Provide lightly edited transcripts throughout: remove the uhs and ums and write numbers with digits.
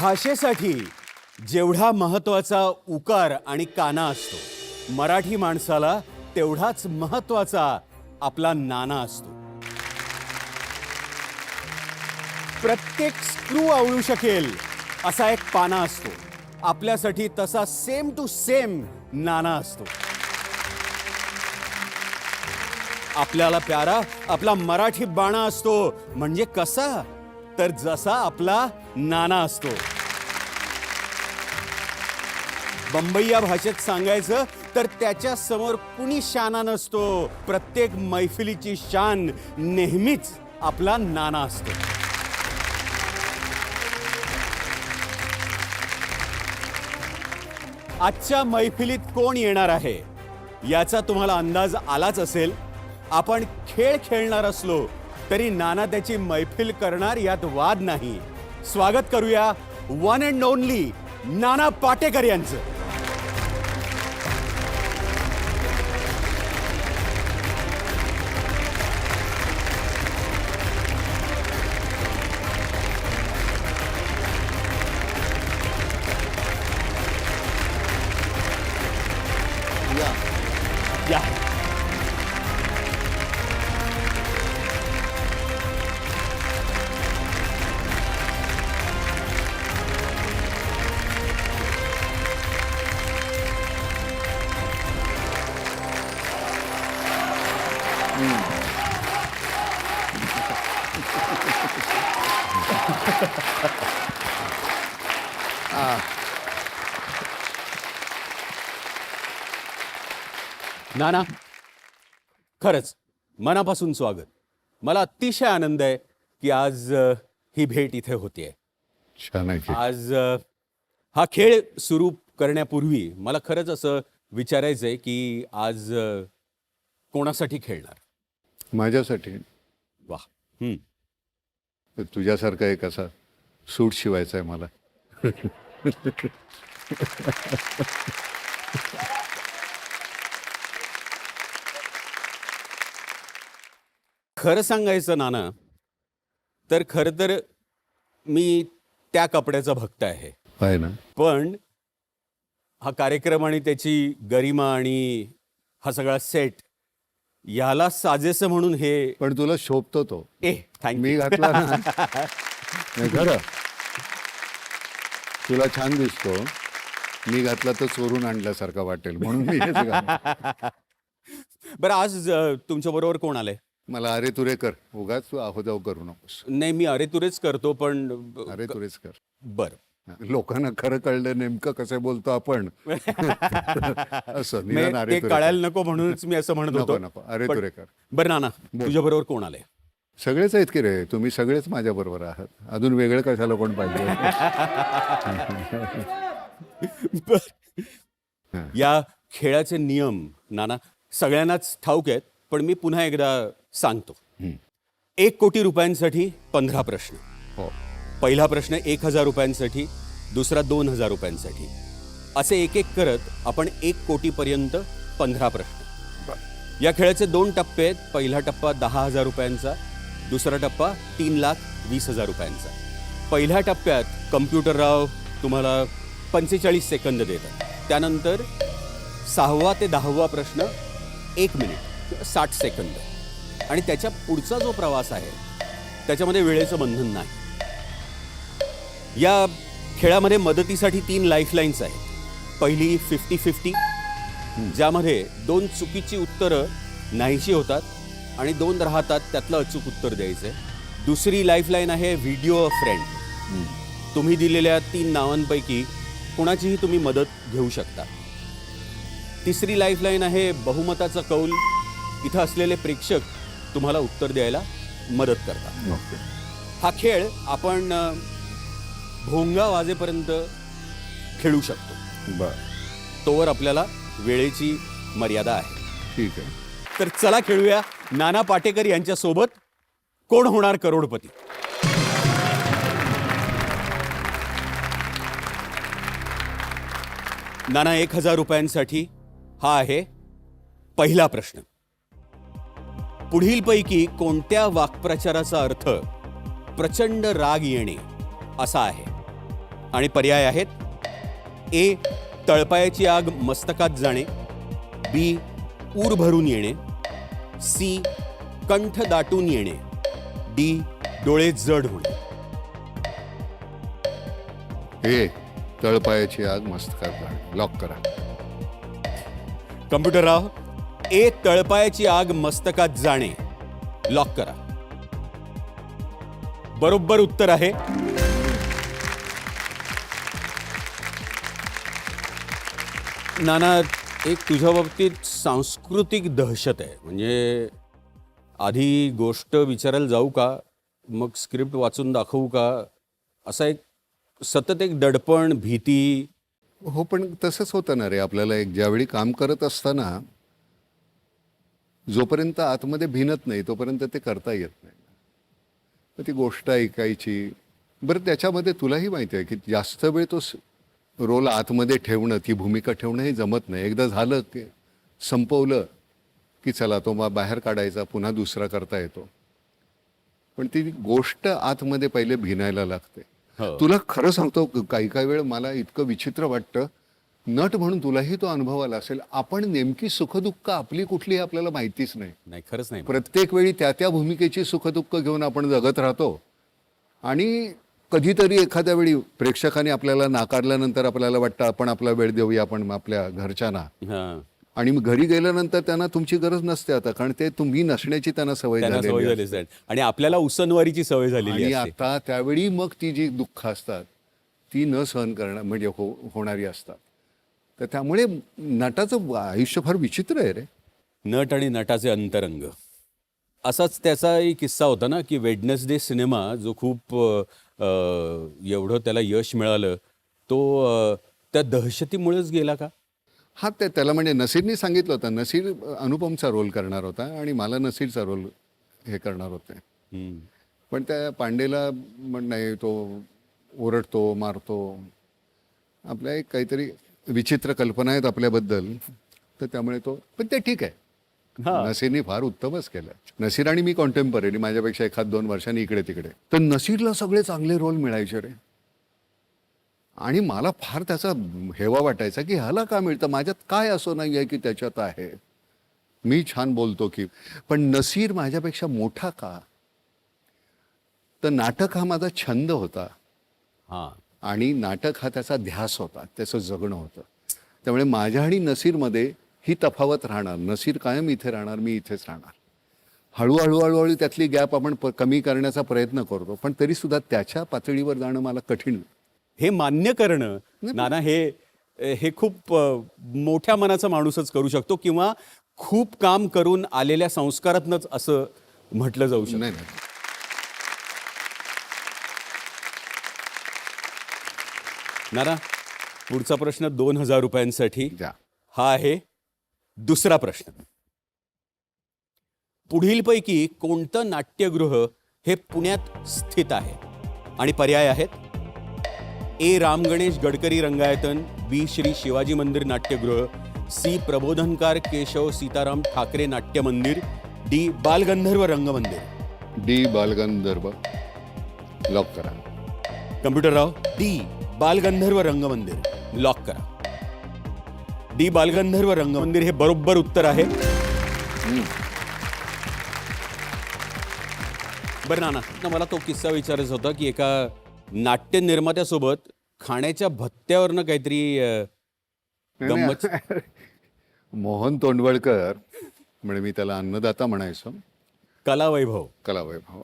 भाषेसाठी जेवढा महत्त्वाचा उकार आणि काना असतो, मराठी माणसाला तेवढाच महत्त्वाचा आपला नाना असतो. प्रत्येक स्क्रू आवळू शकेल असा एक पाना असतो. आपल्यासाठी तसा सेम टू सेम नाना असतो. आपल्याला प्यारा आपला मराठी बाणा असतो. म्हणजे कसा? तर जसा आपला नाना असतो. बंबईया भाषेत सांगायचं तर त्याच्या समोर कुणी शाना नसतो. प्रत्येक मैफिलीची शान नेहमीच आपला नाना असतो. आजच्या मैफिलीत कोण येणार आहे याचा तुम्हाला अंदाज आलाच असेल. आपण खेळ खेळणार असलो तरी नाना त्याची मैफिल करणार यात वाद नाही. स्वागत करूया one and only Nana Patekar यांचं. या नाना, खरंच मनापासून स्वागत. मला अतिशय आनंद आहे की आज ही भेट इथे होतीये. छान आहे की. आज हा खेळ सुरू करण्यापूर्वी मला खरंच असं विचारायचं आहे की आज कोणासाठी खेळणार? माझ्यासाठी. वाह. तुझ्यासारखा एक असा सूट शिवायचा आहे मला. खरं सांगायचं नाना तर खरं तर मी त्या कपड्याचा भक्त आहे. आहे ना. पण हा कार्यक्रम आणि त्याची गरिमा आणि हा सगळा सेट याला साजेसं म्हणून हे. पण तुला शोभतो तो. थँक मी घातला ना. नाही खरं, तुला छान दिसतो. मी घातला तर चोरून आणल्यासारखा वाटेल म्हणून मी हेच घातलं. बरं, आज तुमच्या बरोबर कोण आलंय? मला अरे तुरे कर, उगाच तू आहो जाऊ करू नकोस. नाही, मी अरे तुरेच करतो पण अरे तुरेच कर. बरं. लोकांना खरं कळलं नेमकं कसं बोलतो आपण. असं निदान अरे ते तुरे कळायला नको म्हणूनच मी असं म्हणत कर. नको होतो. नको अरे तुरे कर. बरं नाना, तुझ्या बरोबर कोण आलंय? सगळेच आहेत की रे. तुम्ही सगळेच माझ्या बरोबर आहात. अजून वेगळं कशाला कोण पाहिजे. या खेळाचे नियम नाना सगळ्यांनाच ठाऊक आहेत, पण मी पुन्हा एकदा सांगतो. 1 कोटी रुपयांसाठी 15 प्रश्न. हो. पहिला प्रश्न 1000 रुपयांसाठी, दुसरा 2000 रुपयांसाठी, असे एक एक करत आपण 1 कोटीपर्यंत 15 प्रश्न. या खेळाचे 2 टप्पे आहेत. पहिला टप्पा 10,000 रुपयांचा, दुसरा टप्पा 3,20,000 रुपयांचा. पहिल्या टप्प्यात कम्प्युटरराव तुम्हाला 45 सेकंद देतात. त्यानंतर 6वा ते 10वा प्रश्न 1 मिनिट 60 सेकंद. आणि त्याच्या पुढचा जो प्रवास आहे त्याच्यामध्ये वेळेचं बंधन नाही. या खेळामध्ये मदतीसाठी 3 लाईफलाईन्स आहेत. पहिली 50-50, ज्यामध्ये 2 चुकीची उत्तरं नाहीशी होतात आणि 2 राहतात, त्यातलं अचूक उत्तर द्यायचं. दुसरी लाईफलाईन आहे व्हिडिओ फ्रेंड. तुम्ही दिलेल्या 3 नावांपैकी कुणाचीही तुम्ही मदत घेऊ शकता. तिसरी लाईफलाईन आहे बहुमताचा कौल. इथं असलेले प्रेक्षक तुम्हाला उत्तर द्यायला मदत करतात. हा खेळ आपण भोंगा वाजेपर्यंत खेळू शकतो. बर, तोवर आपल्याला वेळेची मर्यादा आहे. ठीक आहे. तर चला खेळूया नाना पाटेकर यांच्या सोबत कोण होणार करोडपती. नाना, 1000 रुपयांसाठी हा आहे पहिला प्रश्न. पुढीलपैकी कोणत्या वाक्प्रचाराचा अर्थ प्रचंड राग येणे असा आहे? आणि पर्याय आहेत ए तळपायाची आग मस्तकात जाणे, बी ऊर भरून येणे, सी कंठ दाटून येणे, डी डोळे जड होणे. हे तळपायाची आग मस्तकात जाणे. लॉक करा. कम्प्युटरराव, ए तळपायाची आग मस्तकात जाणे लॉक करा. बरोबर उत्तर आहे. नाना, एक तुझ्या बाबतीत सांस्कृतिक दहशत आहे. म्हणजे आधी गोष्ट विचारायला जाऊ का, मग स्क्रिप्ट वाचून दाखवू का, असा एक सतत एक दडपण, भीती. हो, पण तसंच होतं ना रे. आपल्याला एक ज्यावेळी काम करत असताना जोपर्यंत आतमध्ये भिनत नाही तोपर्यंत ते करता येत नाही. तर ती गोष्ट ऐकायची. बरं, त्याच्यामध्ये तुलाही माहिती आहे की जास्त वेळ तो रोल आतमध्ये ठेवणं, ती भूमिका ठेवणं हे जमत नाही. एकदा झालं की संपवलं की चला तो बाहेर काढायचा, पुन्हा दुसरा करता येतो. पण ती गोष्ट आतमध्ये पहिले भिनायला लागते. हो. तुला खरं सांगतो, काही काही वेळ मला इतकं विचित्र वाटतं. नट म्हणून तुलाही तो अनुभव आला असेल. आपण नेमकी सुखदुःख आपली कुठली हे आपल्याला माहितीच नाही. नाही, खरंच नाही. प्रत्येक वेळी त्या त्या भूमिकेची सुखदुःख घेऊन आपण जगत राहतो. आणि कधीतरी एखाद्या वेळी प्रेक्षकाने आपल्याला नाकारल्यानंतर आपल्याला वाटतं आपण आपला वेळ देऊया आपण आपल्या घरच्यांना. हां. आणि मग घरी गेल्यानंतर त्यांना तुमची गरज नसते आता, कारण ते तुम्ही नसण्याची त्यांना सवय त्यांना सवय झालेली झाली असते. असेल. आणि आपल्याला उसनवारीची सवय झालेली आणि असते. आता त्यावेळी मग ती जी दुःख असतात ती न सहन करणं म्हणजे होणारी असतात. तर त्यामुळे नटाचं आयुष्य फार विचित्र आहे रे. नट आणि नटाचे अंतरंग. असाच त्याचा एक किस्सा होता ना, की वेडनेसडे सिनेमा जो खूप एवढं त्याला यश मिळालं, तो त्या दहशतीमुळेच गेला का? हा, त्याला म्हणजे नसीरनी सांगितलं होतं. नसीर अनुपमचा रोल करणार होता आणि मला नसीरचा रोल हे करणार होते. हम्म. पण त्या पांडेला नाही, तो ओरडतो, मारतो. आपल्या एक काहीतरी विचित्र कल्पना आहेत आपल्याबद्दल. तर त्यामुळे तो, पण ते ठीक आहे. हा. नसीरनी फार उत्तमच केलं. नसीर आणि मी कॉन्टेम्पररी, माझ्यापेक्षा 1-2 वर्षांनी इकडे तिकडे. तर नसीरला सगळे चांगले रोल मिळायचे रे. आणि मला फार त्याचा हेवा वाटायचा की ह्याला का मिळतं, माझ्यात काय असं नाही आहे की त्याच्यात आहे. मी छान बोलतो की, पण नसीर माझ्यापेक्षा मोठा का. तर नाटक हा माझा छंद होता हां. आणि नाटक हा त्याचा ध्यास होता, त्याचं जगणं होतं. त्यामुळे माझ्या आणि नसीरमध्ये ही तफावत राहणार. नसीर कायम इथे राहणार, मी इथेच राहणार. हळूहळू हळूहळू त्यातली गॅप आपण कमी करण्याचा प्रयत्न करतो, पण तरीसुद्धा त्याच्या पातळीवर जाणं मला कठीण. हे मान्य करणं नाना, हे खूप मोठ्या मनाचा माणूसच करू शकतो, किंवा खूप काम करून आलेल्या संस्कारातनंच असं म्हटलं जाऊ शकतं. नाही नाही. नाना, पुढचा प्रश्न 2000 रुपयांसाठी. द्या. हा आहे दुसरा प्रश्न. पुढीलपैकी कोणतं नाट्यगृह हे पुण्यात स्थित आहे? आणि पर्याय आहेत ए राम गणेश गडकरी रंगायतन, बी श्री शिवाजी मंदिर नाट्यगृह, सी प्रबोधनकार केशव सीताराम ठाकरे नाट्य मंदिर, D Balgandharva Rangmandir. D Balgandharva lock करा. कम्प्युटरराव, डी बालगंधर्व रंगमंदिर लॉक करा. डी बालगंधर्व रंगमंदिर हे बरोबर उत्तर आहे. बरं नाना, मला तो किस्सा विचारायचा होता की एका नाट्य निर्मात्यासोबत खाण्याच्या भत्त्यावरनं काहीतरी गंमत. मोहन तोंडवळकर, म्हणजे मी त्याला अन्नदाता म्हणायचो. कलावैभव. कलावैभव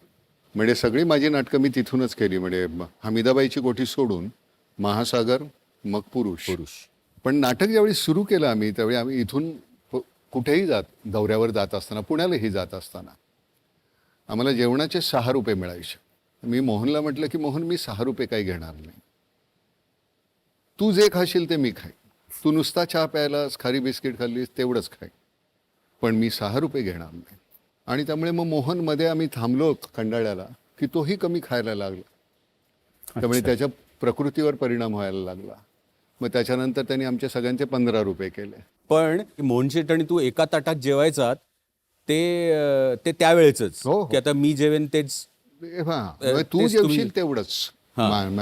म्हणजे सगळी माझी नाटकं मी तिथूनच केली. म्हणजे हमीदाबाईची कोठी सोडून महासागर, मग पुरुष. पण नाटक ज्यावेळी सुरू केलं आम्ही, त्यावेळी आम्ही इथून कुठेही दौऱ्यावर जात असताना, पुण्यालाही जात असताना आम्हाला जेवणाचे 6 रुपये मिळायचे. मी मोहनला म्हटलं की मोहन, मी 6 रुपये काही घेणार नाही. तू जे खाशील ते मी खाईन. तू नुसता चहा प्यायलास, खारी बिस्किट खाल्लीस, तेवढंच खाईन, पण मी 6 रुपये घेणार नाही. आणि त्यामुळे मग मोहनमध्ये आम्ही थांबलो कंडाळ्याला की तोही कमी खायला लागला. त्यामुळे त्याच्या प्रकृतीवर परिणाम व्हायला लागला. मग त्याच्यानंतर त्यांनी आमच्या सगळ्यांचे 15 रुपये केले. पण मोहन शेठ आणि तू एका ताटात जेवायचात ते त्यावेळेच हो. की आता मी जेवेन तेच. तू तेच जेवशील तेवढंच,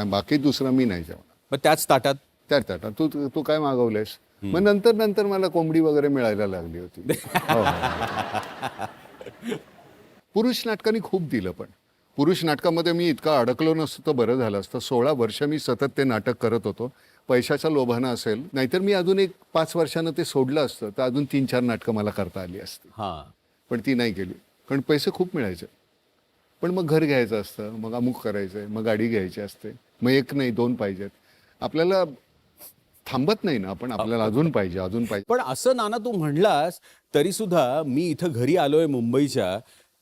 बाकी दुसरं मी नाही जेवणार. मग त्याच ताटात त्यात आता तू तू तू काय मागवलंयस. मग नंतर नंतर मला कोंबडी वगैरे मिळायला लागली होती. हो, हो. पुरुष नाटकांनी खूप दिलं, पण पुरुष नाटकामध्ये मी इतका अडकलो नसतो तर बरं झालं असतं. 16 वर्ष मी सतत ते नाटक करत होतो. पैशाच्या लोभानं असेल, नाहीतर मी अजून एक 5 वर्षानं ते सोडलं असतं तर अजून 3-4 नाटकं मला करता आली असती. हां पण ती नाही केली, कारण पैसे खूप मिळायचे. पण मग घर घ्यायचं असतं, मग अमुक करायचं आहे, मग गाडी घ्यायची असते, मग एक नाही 2 पाहिजेत. आपल्याला थांबत नाही ना आपण, आपल्याला अजून पाहिजे, अजून पाहिजे. पण असं नाना तू म्हणलास तरी सुद्धा मी इथं घरी आलोय मुंबईच्या,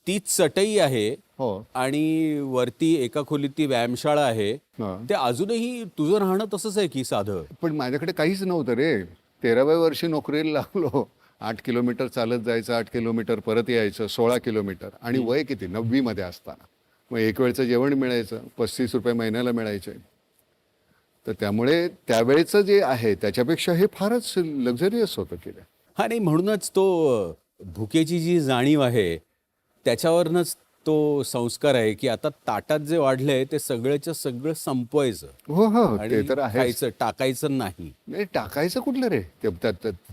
तीच चटई आहे हो. आणि वरती एका खोलीत ती व्यायामशाळा आहे. हां. ते अजूनही तुझं राहणं तसंच आहे की साधं? पण माझ्याकडे काहीच नव्हतं रे. 13व्या वर्षी नोकरीला लागलो. 8 किलोमीटर चालत जायचं, 8 किलोमीटर परत यायचं, 16 किलोमीटर. आणि वय किती, 9वी मध्ये असताना. मग एक वेळचं जेवण मिळायचं, 35 रुपये महिन्याला मिळायचे. तर त्यामुळे त्यावेळेचं जे आहे त्याच्यापेक्षा हे फारच लक्झरियस होतं की. हा नाही, म्हणूनच तो भुकेची जी जाणीव आहे त्याच्यावरनच तो संस्कार आहे की आता ताटात जे वाढलंय ते सगळ्याच्या सगळं संपवायचं हो हो, ते आणि तर आहे. खायचं, टाकायचं नाही. नाही, टाकायचं कुठलं रे,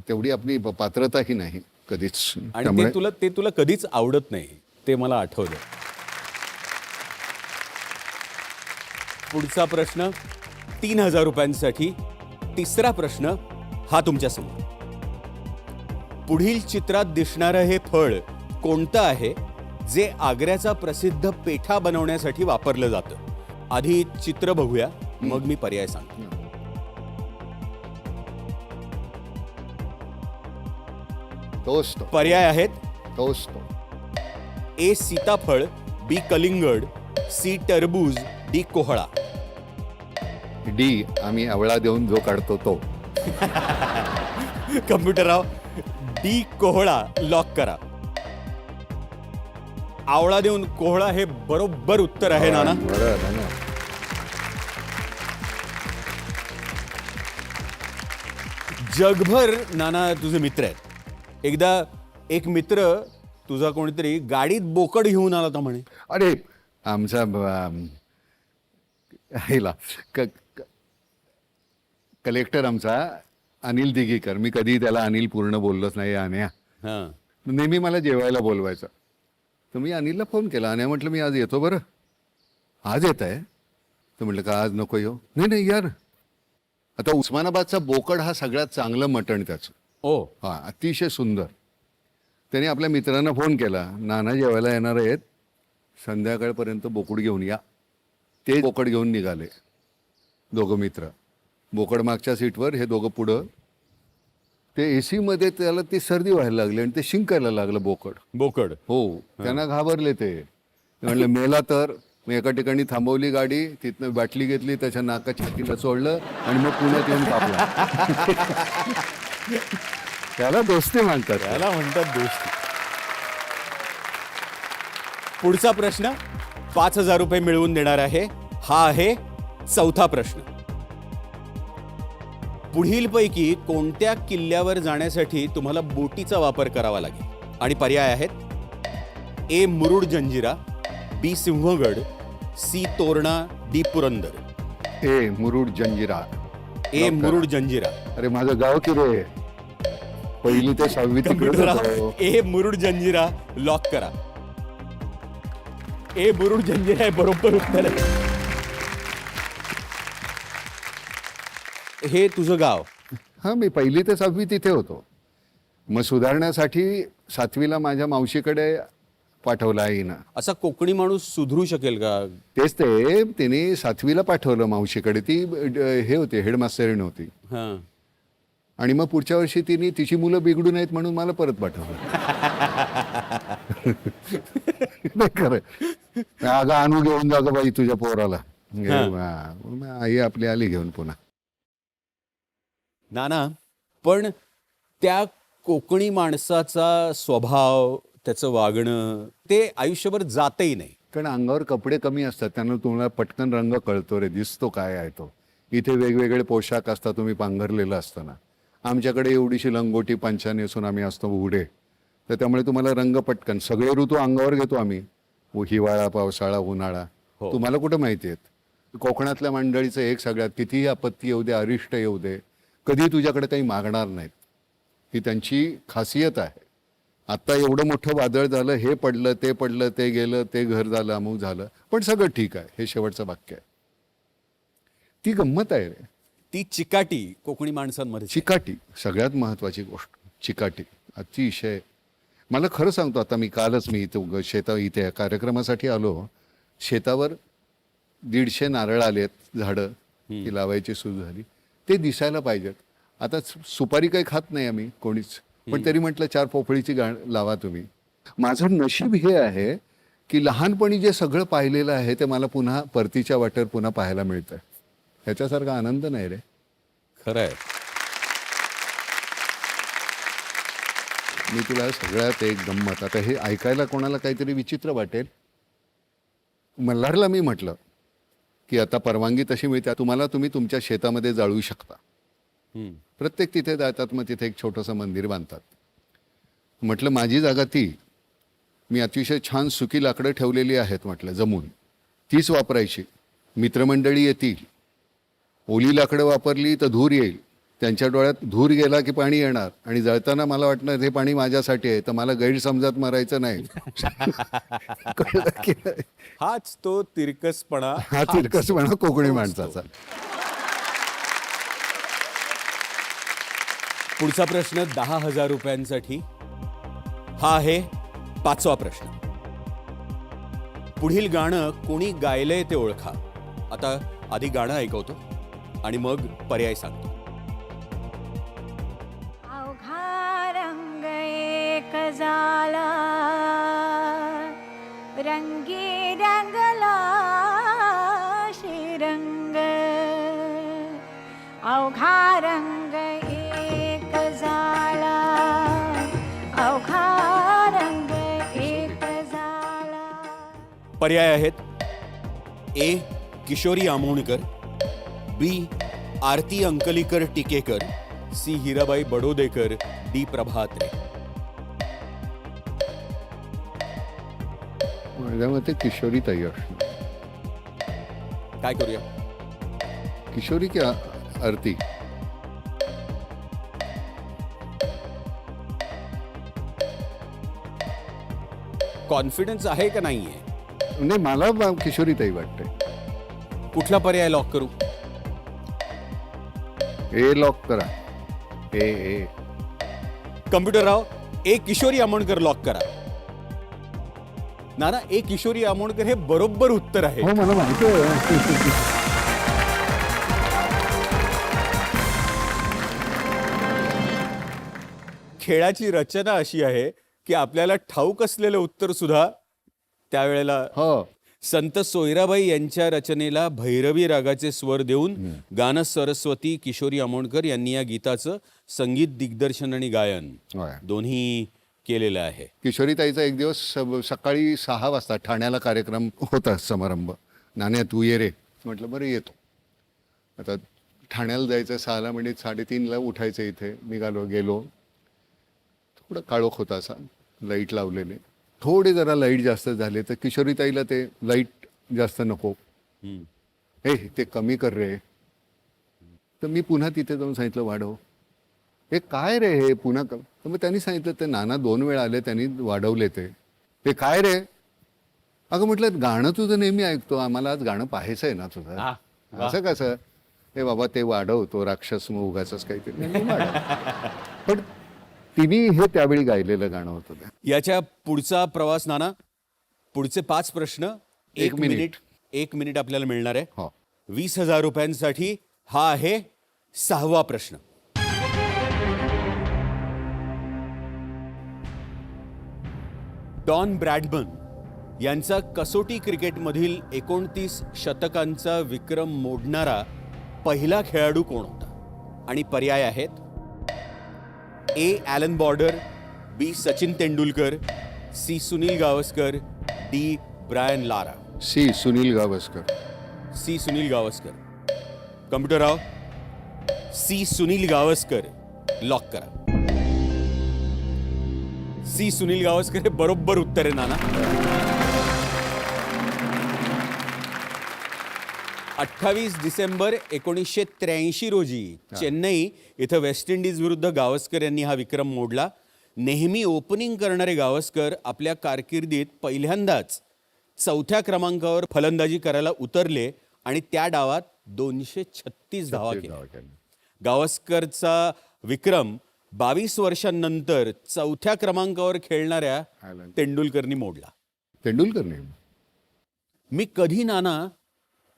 तेवढी आपली पात्रताही नाही कधीच. आणि त्यामुळे ते तुला कधीच आवडत नाही, ते मला आठवलं. पुढचा प्रश्न 3000 रुपयांसाठी. तिसरा प्रश्न हा तुमच्या समोर. पुढील चित्रात दिसणारं हे फळ कोणतं आहे जे आग्र्याचा प्रसिद्ध पेठा बनवण्यासाठी वापरलं जातं? आधी चित्र बघूया, मग मी पर्याय सांगतो. तोच तो, पर्याय आहेत तोच तो. ए सीताफळ, बी कलिंगड, सी टरबूज, डी कोहळा. डी, आम्ही आवळा देऊन जो काढतो तो. कम्प्युटरराव, डी कोहळा लॉक करा. आवळा देऊन कोहळा हे बरोबर उत्तर आहे नाना. बरं, धन्यवाद. जगभर नाना तुझे मित्र आहेत. एकदा एक मित्र तुझा कोणीतरी गाडीत बोकड घेऊन आला होता म्हणे. अरे आमचा हिला कलेक्टर आमचा अनिल दिघीकर, मी कधी त्याला अनिल पूर्ण बोललोच नाही. आण्या हां नेहमी मला जेवायला बोलवायचं. तर मी अनिलला फोन केला. आणि म्हटलं मी आज येतो बरं. आज येत आहे? तर म्हटलं का आज नको येऊ. नाही नाही यार, आता उस्मानाबादचा बोकड हा सगळ्यात चांगलं मटण त्याचं. ओ हा, अतिशय सुंदर. त्याने आपल्या मित्रांना फोन केला, नाना जेवायला येणार आहेत, संध्याकाळपर्यंत बोकड घेऊन या. ते बोकड घेऊन निघाले दोघं मित्र. बोकड मागच्या सीटवर, हे दोघं पुढं. ते AC मध्ये त्याला ती सर्दी व्हायला लागली आणि ते शिंकायला लागलं बोकड. बोकड. हो, त्यांना घाबरले ते. म्हणलं मेला तर. मग एका ठिकाणी थांबवली गाडी, तिथनं बाटली घेतली, त्याच्या नाकाच्या छातीला चोळलं आणि मग पुण्यात येऊन कापला. त्याला दोस्ती म्हणतात. त्याला म्हणतात दोस्ती. पुढचा प्रश्न 5000 रुपये मिळवून देणार आहे. हा आहे चौथा प्रश्न. पुढीलपैकी कोणत्या किल्ल्यावर जाण्यासाठी तुम्हाला बोटीचा वापर करावा लागेल? आणि पर्याय आहेत ए मुरुड जंजिरा, बी सिंहगड, सी तोरणा, डी पुरंदर. ए मुरुड जंजिरा. ए मुरुड जंजिरा. अरे माझं गाव की रे, 1ली ते 6वी तिकडे होतो. ए मुरुड जंजिरा लॉक करा. ए मुरुड जंजिरा हे बरोबर उत्तर आहे. हे तुझं गाव? हा, मी 1ली ते 6वी तिथे होतो. मग सुधारण्यासाठी 7वीला माझ्या मावशीकडे पाठवलं आईनं. असा कोकणी माणूस सुधरू शकेल का? तेच ते, तिने 7वीला पाठवलं मावशीकडे. ती हे होती, हेडमास्टरीण होती. हां. आणि मग पुढच्या वर्षी तिने तिची मुलं बिघडू नयेत म्हणून मला परत पाठवलं. नाही खरं. अगं आणू घेऊन जा गं बाई तुझ्या पोराला. मग आई आपली आली घेऊन पुन्हा. नाना, पण त्या कोकणी माणसाचा स्वभाव, त्याचं वागणं ते आयुष्यभर जातही नाही. कारण अंगावर कपडे कमी असतात, त्यांना तुम्हाला पटकन रंग कळतो रे, दिसतो काय आहे तो. इथे वेगवेगळे पोशाख असतात, तुम्ही पांघरलेलं असताना. आमच्याकडे एवढीशी लंगोटी पंचा नेसून आम्ही असतो उघडे. तर त्यामुळे तुम्हाला रंग पटकन, सगळे ऋतू अंगावर घेतो आम्ही. हिवाळा, पावसाळा, उन्हाळा. तुम्हाला कुठं माहिती आहेत. कोकणातल्या मंडळीचं एक सगळ्यात, कितीही आपत्ती येऊ दे, अरिष्ट येऊ दे, कधी तुझ्याकडे काही मागणार नाहीत. ही त्यांची खासियत आहे. आत्ता एवढं मोठं वादळ झालं, हे पडलं, ते गेलं, ते घर झालं, अमुक झालं, पण सगळं ठीक आहे, हे शेवटचं वाक्य आहे. ती गंमत आहे रे. ती चिकाटी कोकणी माणसांमध्ये. चिकाटी सगळ्यात महत्वाची गोष्ट, चिकाटी अतिशय. मला खरं सांगतो, आता मी इथे इथे कार्यक्रमासाठी आलो, शेतावर 150 नारळ आलेत, झाडं ती लावायची सुरू झाली, ते दिसायला पाहिजेत. आता सुपारी काही खात नाही आम्ही कोणीच, पण तरी म्हटलं 4 पोफळीची लावा तुम्ही. माझं नशीब हे आहे की लहानपणी जे सगळं पाहिलेलं आहे ते मला पुन्हा परतीच्या वाटेवर पुन्हा पाहायला मिळतं. ह्याच्यासारखा आनंद नाही रे. खरं आहे. मी तुला सगळ्यात एक गंमत, आता हे ऐकायला कोणाला काहीतरी विचित्र वाटेल. मल्हारला मी म्हटलं की आता परवानगी तशी मिळते, तुम्ही तुमच्या शेतामध्ये जाळू शकता. प्रत्येक तिथे जातात, मग तिथे एक छोटंसं मंदिर बांधतात. म्हटलं माझी जागा ती, मी अतिशय छान सुकी लाकडं ठेवलेली आहेत म्हटलं जमून, तीच वापरायची. मित्रमंडळी येतील, ओली लाकडं वापरली तर धूर येईल, त्यांच्या डोळ्यात धूर गेला की पाणी येणार, आणि जळताना मला वाटणार हे पाणी माझ्यासाठी आहे, तर मला गैरसमजात मरायचं नाही. कळलं की नाही? हाच तो तिरकसपणा. हा तिरकसपणा कोकणी माणसाचा. पुढचा प्रश्न 10,000 रुपयांसाठी. हा आहे 5वा प्रश्न. पुढील गाणं कोणी गायलंय ते ओळखा. आता आधी गाणं ऐकवतो आणि मग पर्याय सांगतो. अवघा रंग एक झाला, रंगी रंगला शिरंग. अवघा रंग एक झाला, अवघा रंग एक झाला. पर्याय आहेत: ए. किशोरी आमोणकर, बी. आरती अंकलीकर टिकेकर, सी. हिराबाई बडोदेकर, डी. प्रभात रे. माझ्या मते किशोरी ताई असणार. काय करूया? किशोरी की आरती? कॉन्फिडन्स आहे का नाहीये? नाही, मला किशोरी ताई वाटते. कुठला पर्याय लॉक करू? ए लॉक करा. ए. कम्प्युटर राव, ए. किशोरी आमोणकर लॉक करा. ना ए. किशोरी आमोणकर हे बरोबर उत्तर आहे. हो, मला माहिती आहे. खेळाची रचना अशी आहे की आपल्याला ठाऊक असलेलं उत्तर सुद्धा त्यावेळेला. हो, संत सोयराबाई यांच्या रचनेला भैरवी रागाचे स्वर देऊन गान सरस्वती किशोरी आमोणकर यांनी या गीताचं संगीत दिग्दर्शन आणि गायन होय. दोन्ही केलेलं आहे. किशोरीताईचा एक दिवस सकाळी 6 वाजता ठाण्याला कार्यक्रम होता, समारंभ. नाण्या तू ये रे. म्हटलं बरं येतो. आता ठाण्याला जायचं 6ला, म्हणजे 3:30ला उठायचं. इथे निघालो, गेलो. थोडं काळोख होता असा, लाईट लावलेले. थोडे जरा लाईट जास्त झाले तर किशोरीताईला ते लाईट जास्त नको, हे ते कमी कर रे. तर मी पुन्हा तिथे जाऊन सांगितलं वाढव. हे काय रे हे पुन्हा तर मग त्यांनी सांगितलं ते नाना 2 वेळा आले, त्यांनी वाढवले. ते काय रे? अगं म्हटलं गाणं तुझं नेहमी ऐकतो, आम्हाला आज गाणं पाहायचं आहे ना तुझं. असं कसं? हे बाबा ते वाढव, तो राक्षस मग उगाच काहीतरी. पण तिने हे त्यावेळी गायलेलं गाणं होतं ते. याच्या पुढचा प्रवास नाना, पुढचे 5 प्रश्न 1 मिनिट. 1 मिनिट आपल्याला मिळणार आहे. हो. 20,000 रुपयांसाठी हा आहे 6वा प्रश्न. डॉन ब्रॅडमन यांचा कसोटी क्रिकेटमधील 29 शतकांचा विक्रम मोडणारा पहिला खेळाडू कोण होता? आणि पर्याय आहेत: A. Allan Border, B. Sachin Tendulkar, C. Sunil Gavaskar, D. Brian Lara. C. Sunil Gavaskar. C. Sunil Gavaskar. Computer Rao, C. Sunil Gavaskar lock करा. सी. सुनील गावस्कर हे बरोबर उत्तर आहे नाना. 28 डिसेंबर 1983 रोजी चेन्नई इथं वेस्ट इंडिज विरुद्ध गावस्कर यांनी हा विक्रम मोडला. नेहमी ओपनिंग करणारे गावस्कर आपल्या कारकिर्दीत पहिल्यांदाच 4थ्या क्रमांकावर फलंदाजी करायला उतरले आणि त्या डावात 236 धावा केल्या. गावस्करचा विक्रम 22 वर्षांनंतर 4थ्या क्रमांकावर खेळणाऱ्या तेंडुलकरनी मोडला. तेंडुलकरने मी कधी नाना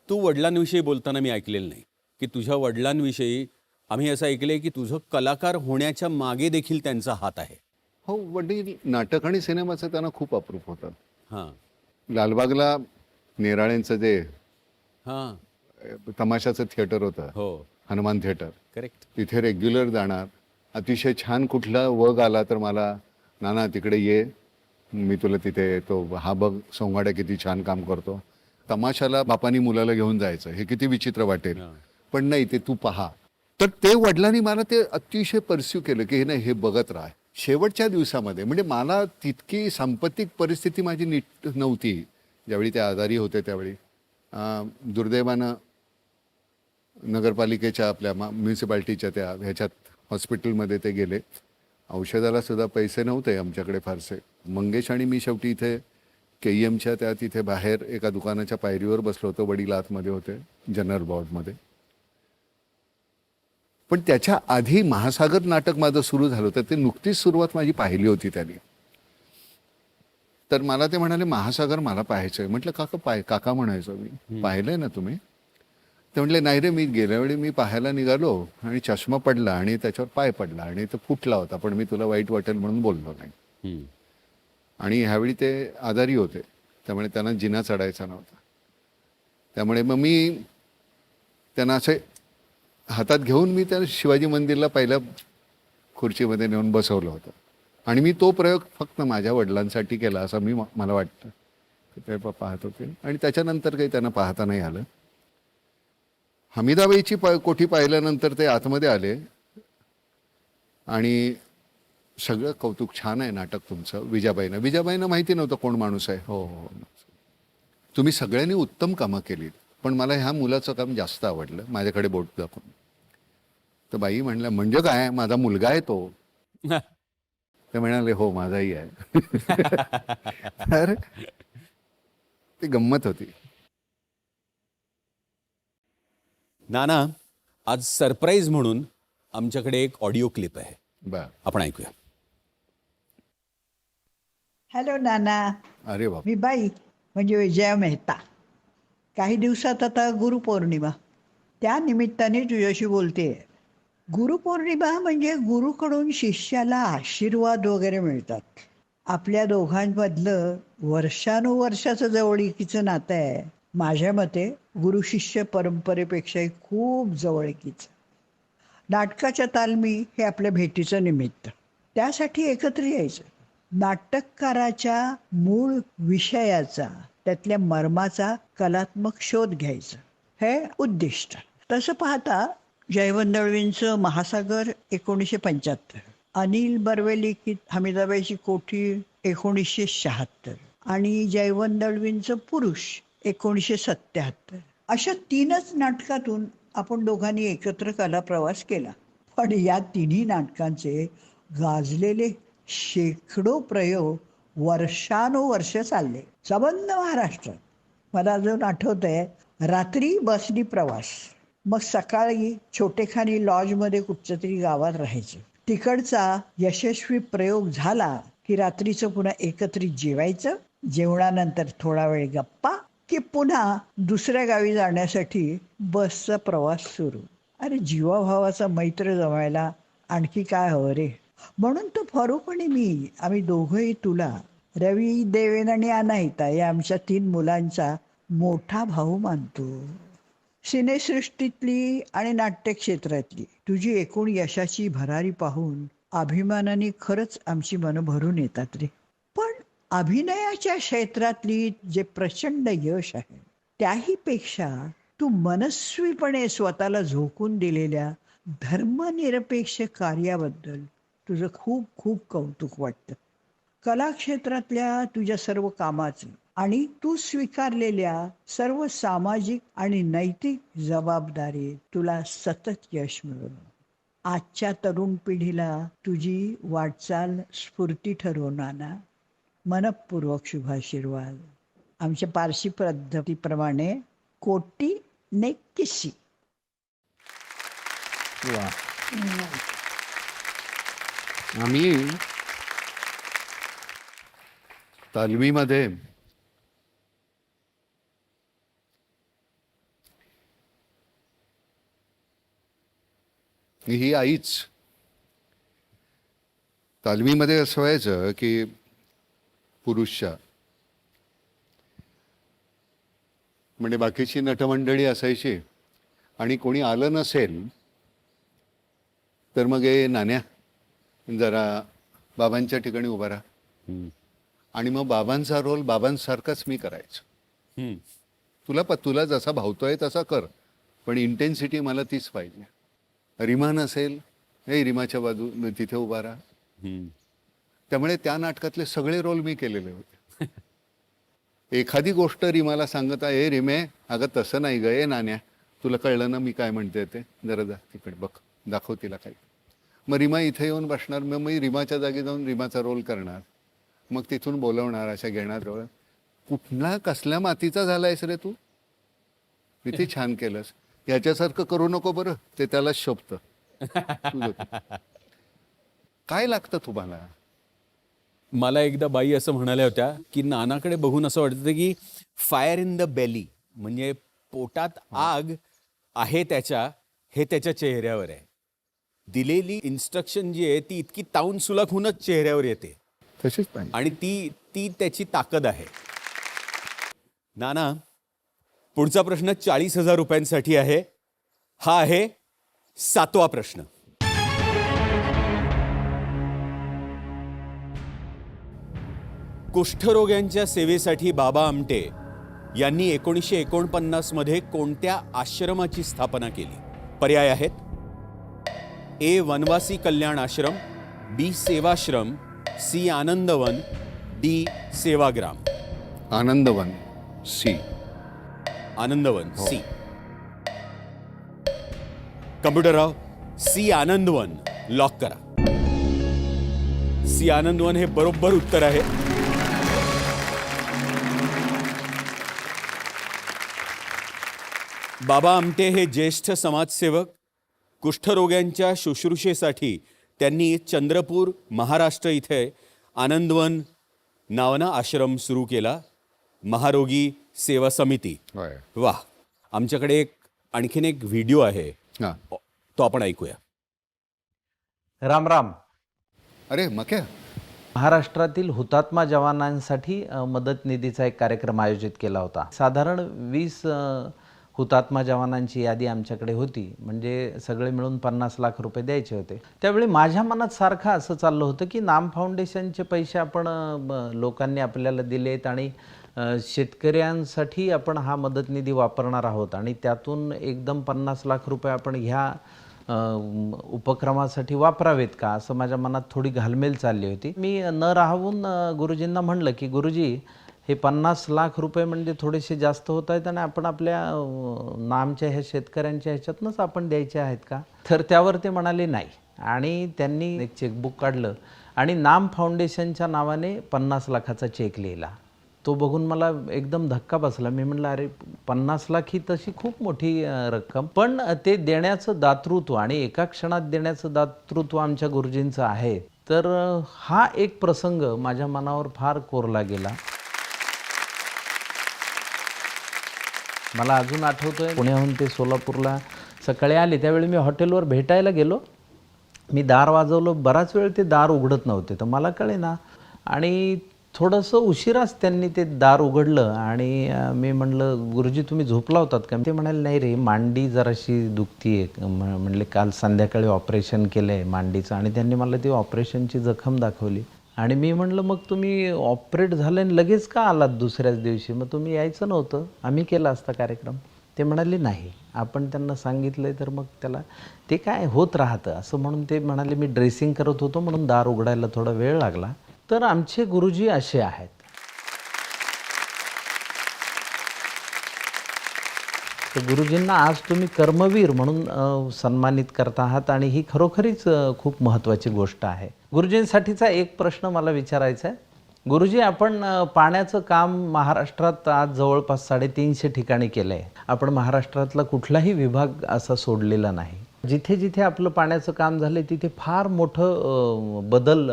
तू वडिलांविषयी बोलताना मी ऐकलेलं नाही की तुझ्या वडिलांविषयी आम्ही असं ऐकलंय की तुझं कलाकार होण्याच्या मागे देखील त्यांचा हात आहे. हो, वडील नाटक आणि सिनेमाचं त्यांना खूप अप्रूप होतं. हां लालबागला नेराळेंचं जे हां तमाशाचं थिएटर होतं, हो हनुमान थिएटर, करेक्ट. तिथे रेग्युलर जाणार. अतिशय छान कुठला वग आला तर मला, नाना तिकडे ये, मी तुला तिथे तो हा बघ सोंगाड्या किती छान काम करतो. तमाशाला बापानी मुलाला घेऊन जायचं हे किती विचित्र वाटेल, पण नाही ते तू पहा. तर ते वडिलांनी मला ते अतिशय परस्यू केलं की हे नाही हे बघत राह. शेवटच्या दिवसामध्ये म्हणजे मला तितकी सांपत्तिक परिस्थिती माझी नीट नव्हती ज्यावेळी ते आजारी होते त्यावेळी. दुर्दैवानं नगरपालिकेच्या आपल्या म्युन्सिपाल्टीच्या त्या ह्याच्यात हॉस्पिटलमध्ये ते गेले. औषधाला सुद्धा पैसे नव्हते आमच्याकडे फारसे. मंगेश आणि मी शेवटी इथे KEMच्या त्या तिथे बाहेर एका दुकानाच्या पायरीवर बसलो होतो. वडील आतमध्ये होते जनरल वॉर्डमध्ये. पण त्याच्या आधी महासागर नाटक माझं सुरू झालं होतं. ते नुकतीच सुरुवात माझी पाहिली होती त्यांनी. तर मला ते म्हणाले महासागर मला पाहायचं आहे. म्हटलं काका काका म्हणायचं मी, पाहिलंय ना तुम्ही? ते म्हटले नाही रे, मी गेल्या वेळी मी पाहायला निघालो आणि चष्मा पडला आणि त्याच्यावर पाय पडला आणि तो फुटला होता, पण मी तुला वाईट वाटेल म्हणून बोललो नाही. आणि ह्यावेळी ते आजारी होते त्यामुळे त्यांना जिना चढायचा नव्हता. त्यामुळे मग मी त्यांना असे हातात घेऊन मी त्या शिवाजी मंदिरला पहिल्या खुर्चीमध्ये नेऊन बसवलं होतं. आणि मी तो प्रयोग फक्त माझ्या वडिलांसाठी केला असं मला वाटतं. ते पाहत होते आणि त्याच्यानंतर काही त्यांना पाहता नाही आलं. हमीदाबाईची कोठी पाहिल्यानंतर ते आतमध्ये आले आणि सगळं कौतुक छान आहे नाटक तुमचं. विजाबाईंना माहिती नव्हतं कोण माणूस आहे. हो हो, तुम्ही सगळ्यांनी उत्तम कामं केलीत, पण मला ह्या मुलाचं काम जास्त आवडलं, माझ्याकडे बोट दाखवून. तर बाई म्हणल्या म्हणजे काय, माझा मुलगा आहे तो. ते म्हणाले हो माझाही आहे. तर ती गंमत होती. नाना, आज सरप्राईज म्हणून आमच्याकडे एक ऑडिओ क्लिप आहे, बर, आपण ऐकूया. हॅलो नाना, अरे बाप, मी बाई म्हणजे विजया मेहता. काही दिवसात आता गुरुपौर्णिमा, त्या निमित्ताने तुझ्याशी बोलते. गुरुपौर्णिमा म्हणजे गुरुकडून शिष्याला आशीर्वाद वगैरे मिळतात. आपल्या दोघांमधलं वर्षानुवर्षाचं जवळीकीचं नातं आहे. माझ्या मते गुरु शिष्य परंपरेपेक्षाही खूप जवळकीचं. नाटकाच्या तालमी हे आपल्या भेटीचं निमित्त, त्यासाठी एकत्र यायचं. नाटककाराच्या मूळ विषयाचा, त्यातल्या मर्माचा कलात्मक शोध घ्यायचा, हे उद्दिष्ट. तसं पाहता जयवंत दळवींचं महासागर 1975, अनिल बर्वे लिखित हमीदाबाईची कोठी 1976 आणि जयवंत दळवींचं पुरुष 1977, अशा 3च नाटकातून आपण दोघांनी एकत्र कला प्रवास केला. पण या तिन्ही नाटकांचे गाजलेले शेकडो प्रयोग वर्षानुवर्ष चालले, संबंध महाराष्ट्रात. मला अजून आठवतंय, रात्री बसनी प्रवास, मग सकाळी छोटेखानी लॉजमध्ये कुठच्या तरी गावात राहायचं. तिकडचा यशस्वी प्रयोग झाला की रात्रीचं पुन्हा एकत्रित जेवायचं. जेवणानंतर थोडा वेळ गप्पा की पुन्हा दुसऱ्या गावी जाण्यासाठी बसचा प्रवास सुरू. अरे जीवाभावाचा मैत्र जमायला आणखी काय हवं रे. म्हणून तो फारुख आणि मी, आम्ही दोघंही तुला, रवी, देवेन आणि अनाहिता या आमच्या 3 मुलांचा मोठा भाऊ मानतो. सिनेसृष्टीतली आणि नाट्यक्षेत्रातली तुझी एकूण यशाची भरारी पाहून अभिमानाने खरंच आमची मनं भरून येतात रे. पण अभिनयाच्या क्षेत्रातली जे प्रचंड यश आहे, त्याही पेक्षा तू मनस्वीपणे स्वतःला झोकून दिलेल्या धर्मनिरपेक्ष कार्याबद्दल तुझं खूप खूप कौतुक वाटतं. कलाक्षेत्रातल्या तुझ्या सर्व कामाचं आणि तू स्वीकारलेल्या सर्व सामाजिक आणि नैतिक जबाबदारी तुला सतत यश मिळो. आजच्या तरुण पिढीला तुझी वाटचाल स्फूर्ती ठरवू नाना. मनपूर्वक शुभाशीर्वाद. आमच्या पारशी पद्धतीप्रमाणे कोटी नेक्किशी. वा. आम्ही तालमीमध्ये ही आईच. तालमीमध्ये असं व्हायचं की पुरुषच्या म्हणजे बाकीची नटमंडळी असायची आणि कोणी आलं नसेल तर मग ए नाण्या जरा बाबांच्या ठिकाणी उभा राहा. आणि मग बाबांचा रोल बाबांसारखाच मी करायचो. तुला जसा भावतोय तसा कर, पण इंटेन्सिटी मला तीच पाहिजे. रिमा नसेल, हे रिमाच्या बाजू तिथे उभा राहा. त्यामुळे त्या नाटकातले सगळे रोल मी केलेले होते. एखादी गोष्ट रिमाला सांगत आहे, रिमे अगं तसं नाही ग, ए नाण्या तुला कळलं ना मी काय म्हणते ते, जरा जा तिकडे बघ, दाखव तिला काय. मग रिमा इथे येऊन बसणार, मग मी रिमाच्या जागी जाऊन रिमाचा रोल करणार, मग तिथून बोलवणार अशा घेणार. कुठला कसल्या मातीचा झालायस रे तू, किती छान केलंस, ह्याच्यासारखं करू नको बरं, ते त्याला शोभतं. काय लागतं तुम्हाला. मला एकदा बाई असं म्हणाल्या होत्या की नानाकडे बघून असं वाटतं की फायर इन द बेली, म्हणजे पोटात आग आहे त्याच्या, हे त्याच्या चेहऱ्यावर आहे. दिलेली इन्स्ट्रक्शन जी आहे ती इतकी ताऊन सुलख होऊनच चेहऱ्यावर येते, तशीच पाहिजे. आणि ती त्याची ताकद आहे. नाना, पुढचा प्रश्न 40,000 रुपयांसाठी आहे. हा आहे 7वा प्रश्न. कुष्ठरोग्यांच्या सेवेसाठी बाबा आमटे यांनी 1949 मध्ये कोणत्या आश्रमाची स्थापना केली. पर्याय आहेत: ए वनवासी कल्याण आश्रम, बी Sevashram, C Anandwan, D Sevagram. Anandwan C. Anandwan C. कम्प्युटरराव, C Anandwan lock करा. सी आनंदवन हे बरोबर उत्तर आहे. बाबा आमटे हे ज्येष्ठ समाजसेवक. कुष्ठरोग्यांच्या शुश्रूषेसाठी त्यांनी चंद्रपूर, महाराष्ट्र इथे आनंदवन नावानं आश्रम सुरू केला. महारोगी सेवा समिती. होय. वाह. आमच्याकडे आणखीन एक व्हिडिओ आहे, हां. तो आपण ऐकूया. राम राम. अरे मग क्या. महाराष्ट्रातील हुतात्मा जवानांसाठी मदत निधीचा एक कार्यक्रम आयोजित केला होता. साधारण 20 हुतात्मा जवानांची यादी आमच्याकडे होती, म्हणजे सगळे मिळून 50 लाख रुपये द्यायचे होते. त्यावेळी माझ्या मनात सारखं असं चाललं होतं की नाम फाउंडेशनचे पैसे आपण लोकांनी आपल्याला दिलेत आणि शेतकऱ्यांसाठी आपण हा मदत निधी वापरणार आहोत, आणि त्यातून एकदम 50 लाख रुपये आपण ह्या उपक्रमासाठी वापरावेत का, असं माझ्या मनात थोडी घालमेल चालली होती. मी न राहून गुरुजींना म्हणलं की गुरुजी, हे 50 लाख रुपये म्हणजे थोडेसे जास्त होत आहेत, आणि आपण आपल्या नामच्या ह्या शेतकऱ्यांच्या ह्याच्यातनंच आपण द्यायचे आहेत का. तर त्यावर ते म्हणाले नाही, आणि त्यांनी एक चेकबुक काढलं आणि नाम फाउंडेशनच्या नावाने 50 लाखाचा चेक लिहिला. तो बघून मला एकदम धक्का बसला. मी म्हटलं अरे 50 लाख ही तशी खूप मोठी रक्कम, पण ते देण्याचं दातृत्व आणि एका क्षणात देण्याचं दातृत्व आमच्या गुरुजींचं आहे. तर हा एक प्रसंग माझ्या मनावर फार कोरला गेला. मला अजून आठवतोय, पुण्याहून ते सोलापूरला सकाळी आले, त्यावेळी मी हॉटेलवर भेटायला गेलो. मी दार वाजवलं, बराच वेळ ते दार उघडत नव्हते, तर मला कळेना, आणि थोडंसं उशिराच त्यांनी ते दार उघडलं. आणि मी म्हणलं गुरुजी तुम्ही झोपला होतात का. ते म्हणाले नाही रे, मांडी जराशी दुखती आहे. म्हणले काल संध्याकाळी ऑपरेशन केलं आहे मांडीचं, आणि त्यांनी मला ती ऑपरेशनची जखम दाखवली. आणि मी म्हणलं मग तुम्ही ऑपरेट झालं आणि लगेच का आलात दुसऱ्याच दिवशी, मग तुम्ही यायचं नव्हतं, आम्ही केला असता कार्यक्रम. ते म्हणाले नाही, आपण त्यांना सांगितलं आहे तर मग त्याला ते काय होत राहतं असं म्हणून. ते म्हणाले मी ड्रेसिंग करत होतो म्हणून दार उघडायला थोडा वेळ लागला. तर आमचे गुरुजी असे आहेत. तर गुरुजींना आज तुम्ही कर्मवीर म्हणून सन्मानित करत आहात आणि ही खरोखरीच खूप महत्त्वाची गोष्ट आहे. गुरुजींसाठीचा एक प्रश्न मला विचारायचा आहे. गुरुजी, आपण पाण्याचं काम महाराष्ट्रात आज जवळपास 350 ठिकाणी केलं आहे. आपण महाराष्ट्रातला कुठलाही विभाग असा सोडलेला नाही. जिथे जिथे आपलं पाण्याचं काम झालं तिथे फार मोठं बदल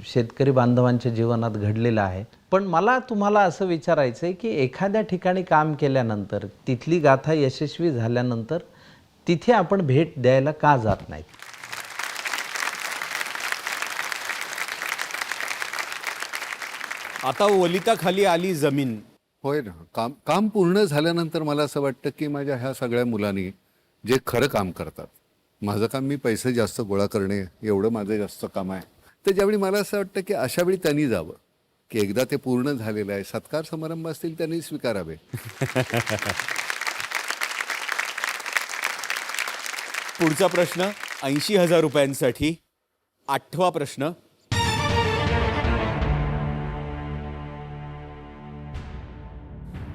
शेतकरी बांधवांच्या जीवनात घडलेला आहे. पण मला तुम्हाला असं विचारायचं आहे की एखाद्या ठिकाणी काम केल्यानंतर, तिथली गाथा यशस्वी झाल्यानंतर तिथे आपण भेट द्यायला का जात नाहीत? आता वलिताखाली आली जमीन. होय ना. काम पूर्ण झाल्यानंतर मला असं वाटतं की माझ्या ह्या सगळ्या मुलांनी जे खरं काम करतात, माझं काम मी पैसे जास्त गोळा करणे एवढं माझं जास्त काम आहे, तर ज्यावेळी मला असं वाटतं की अशा वेळी त्यांनी जावं, की एकदा ते पूर्ण झालेलं आहे, सत्कार समारंभ असतील त्यांनी स्वीकारावे. पुढचा प्रश्न 80,000 रुपयांसाठी. 8वा प्रश्न.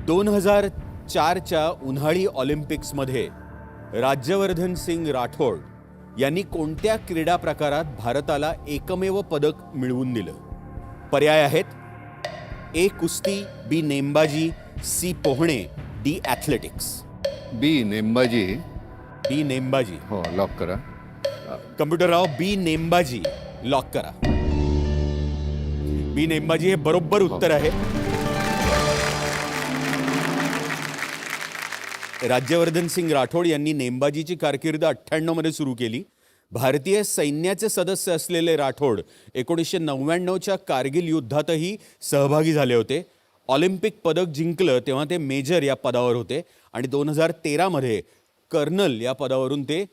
दोन 2004च्या उन्हाळी ऑलिम्पिक्समध्ये राज्यवर्धन सिंग राठोड यांनी कोणत्या क्रीडा प्रकारात भारताला एकमेव पदक मिळवून दिलं? पर्याय आहेत: ए कुस्ती, बी नेमबाजी, सी पोहणे, डी ॲथलेटिक्स. बी नेमबाजी. बी नेमबाजी. हो, लॉक करा. कम्प्युटरराव, बी नेमबाजी लॉक करा. बी नेमबाजी हे बरोबर उत्तर आहे. राज्यवर्धन सिंग राठोड यांनी नेमबाजीची कारकीर्द 98 मध्ये सुरू केली. भारतीय सैन्याचे सदस्य असलेले राठोड 1999च्या कारगिल युद्धातही सहभागी झाले होते. ऑलिम्पिक पदक जिंकलं तेव्हा ते मेजर या पदावर होते आणि 2013 मध्ये कर्नल या पदावरून ते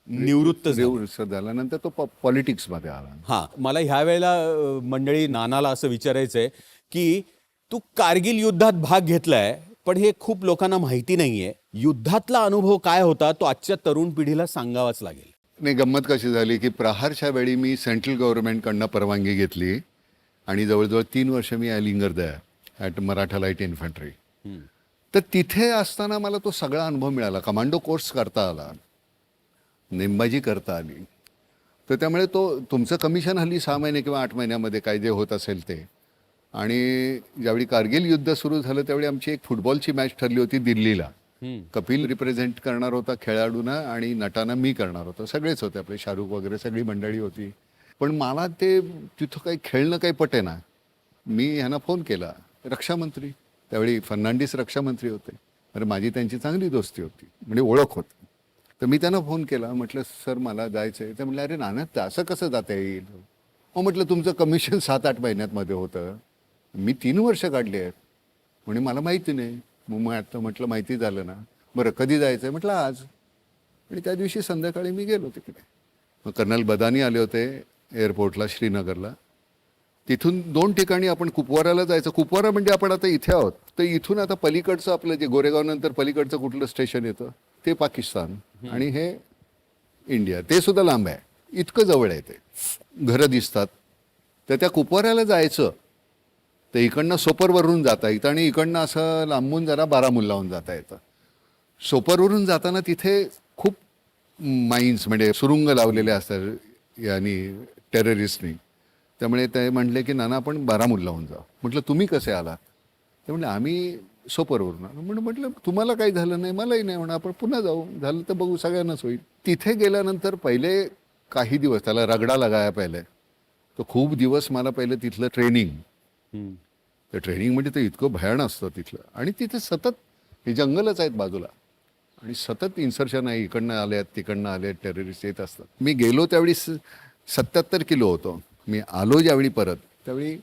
निवृत्त झाले. झाल्यानंतर तो पॉलिटिक्समध्ये आला. हां, मला ह्या वेळेला मंडळी नानाला असं विचारायचं आहे की तू कारगिल युद्धात भाग घेतलाय, पण हे खूप लोकांना माहिती नाहीये. युद्धातला अनुभव काय होता तो आजच्या तरुण पिढीला सांगावाच लागेल. नाही, गंमत कशी झाली की प्रहारच्या वेळी मी सेंट्रल गव्हर्नमेंटकडनं परवानगी घेतली आणि जवळजवळ 3 वर्ष मी अलिंगरदया ॲट मराठा लाईट इन्फंट्री. तर तिथे असताना मला तो सगळा अनुभव मिळाला. कमांडो कोर्स करता आला, नेमबाजी करता आली. तर त्यामुळे तुमचं कमिशन हल्ली 6 महिने किंवा 8 महिन्यामध्ये काय जे होत असेल ते. आणि ज्यावेळी कारगिल युद्ध सुरू झालं त्यावेळी आमची एक फुटबॉलची मॅच ठरली होती दिल्लीला. कपिल रिप्रेझेंट करणार होता खेळाडूंना आणि नटांना मी करणार होतो. सगळेच होते, आपले शाहरुख वगैरे सगळी मंडळी होती. पण मला ते तिथं काही खेळणं काही पटेना. मी ह्यांना फोन केला, रक्षामंत्री त्यावेळी फर्नांडिस रक्षामंत्री होते. अरे माझी त्यांची चांगली दोस्ती होती, म्हणजे ओळख होती. तर मी त्यांना फोन केला, म्हटलं सर मला जायचं आहे. ते म्हटलं अरे नाना असं कसं जाता येईल? हो म्हटलं तुमचं कमिशन 7-8 महिन्यातमध्ये होतं, मी 3 वर्ष काढली आहेत. म्हणे मला माहिती नाही. मग आता म्हटलं माहिती झालं ना, बरं कधी जायचं आहे? म्हटलं आज. आणि त्या दिवशी संध्याकाळी मी गेलो तिकडे. मग कर्नल बदानी आले होते एअरपोर्टला श्रीनगरला. तिथून 2 ठिकाणी आपण कुपवाराला जायचं. कुपवारा म्हणजे आपण आता इथे आहोत, तर इथून आता पलीकडचं आपलं जे गोरेगाव नंतर पलीकडचं कुठलं स्टेशन येतं ते पाकिस्तान आणि हे इंडिया. ते सुद्धा लांब आहे, इतकं जवळ आहे. ते घरं दिसतात. तर त्या कुपवाऱ्याला जायचं तर इकडनं सोपरवरून जाता येतं आणि इकडनं असं लांबून जरा बारामुल्लाहून जाता येतं. सोपरवरून जाताना तिथे खूप माइन्स म्हणजे सुरुंग लावलेले असतात यांनी टेररिस्टनी. त्यामुळे ते म्हटले की नाना आपण बारामुल्लाहून जाऊ. म्हटलं तुम्ही कसे आलात? ते म्हटलं आम्ही सोपरवरून आलो. म्हटलं तुम्हाला काही झालं नाही, मलाही नाही. म्हणा आपण पुन्हा जाऊ, झालं तर बघू, सगळ्यांनाच होईल. तिथे गेल्यानंतर पहिले काही दिवस त्याला रगडा लगाया पहिले. तर खूप दिवस मला पहिले तिथलं ट्रेनिंग. तर ट्रेनिंग म्हणजे ते इतकं भयान असतं तिथलं. आणि तिथे सतत हे जंगलच आहेत बाजूला आणि सतत इन्सर्शन आहे, इकडनं आले आहेत तिकडनं आले आहेत, टेररिस्ट येत असतात. मी गेलो त्यावेळी 77 किलो होतो. मी आलो ज्यावेळी परत त्यावेळी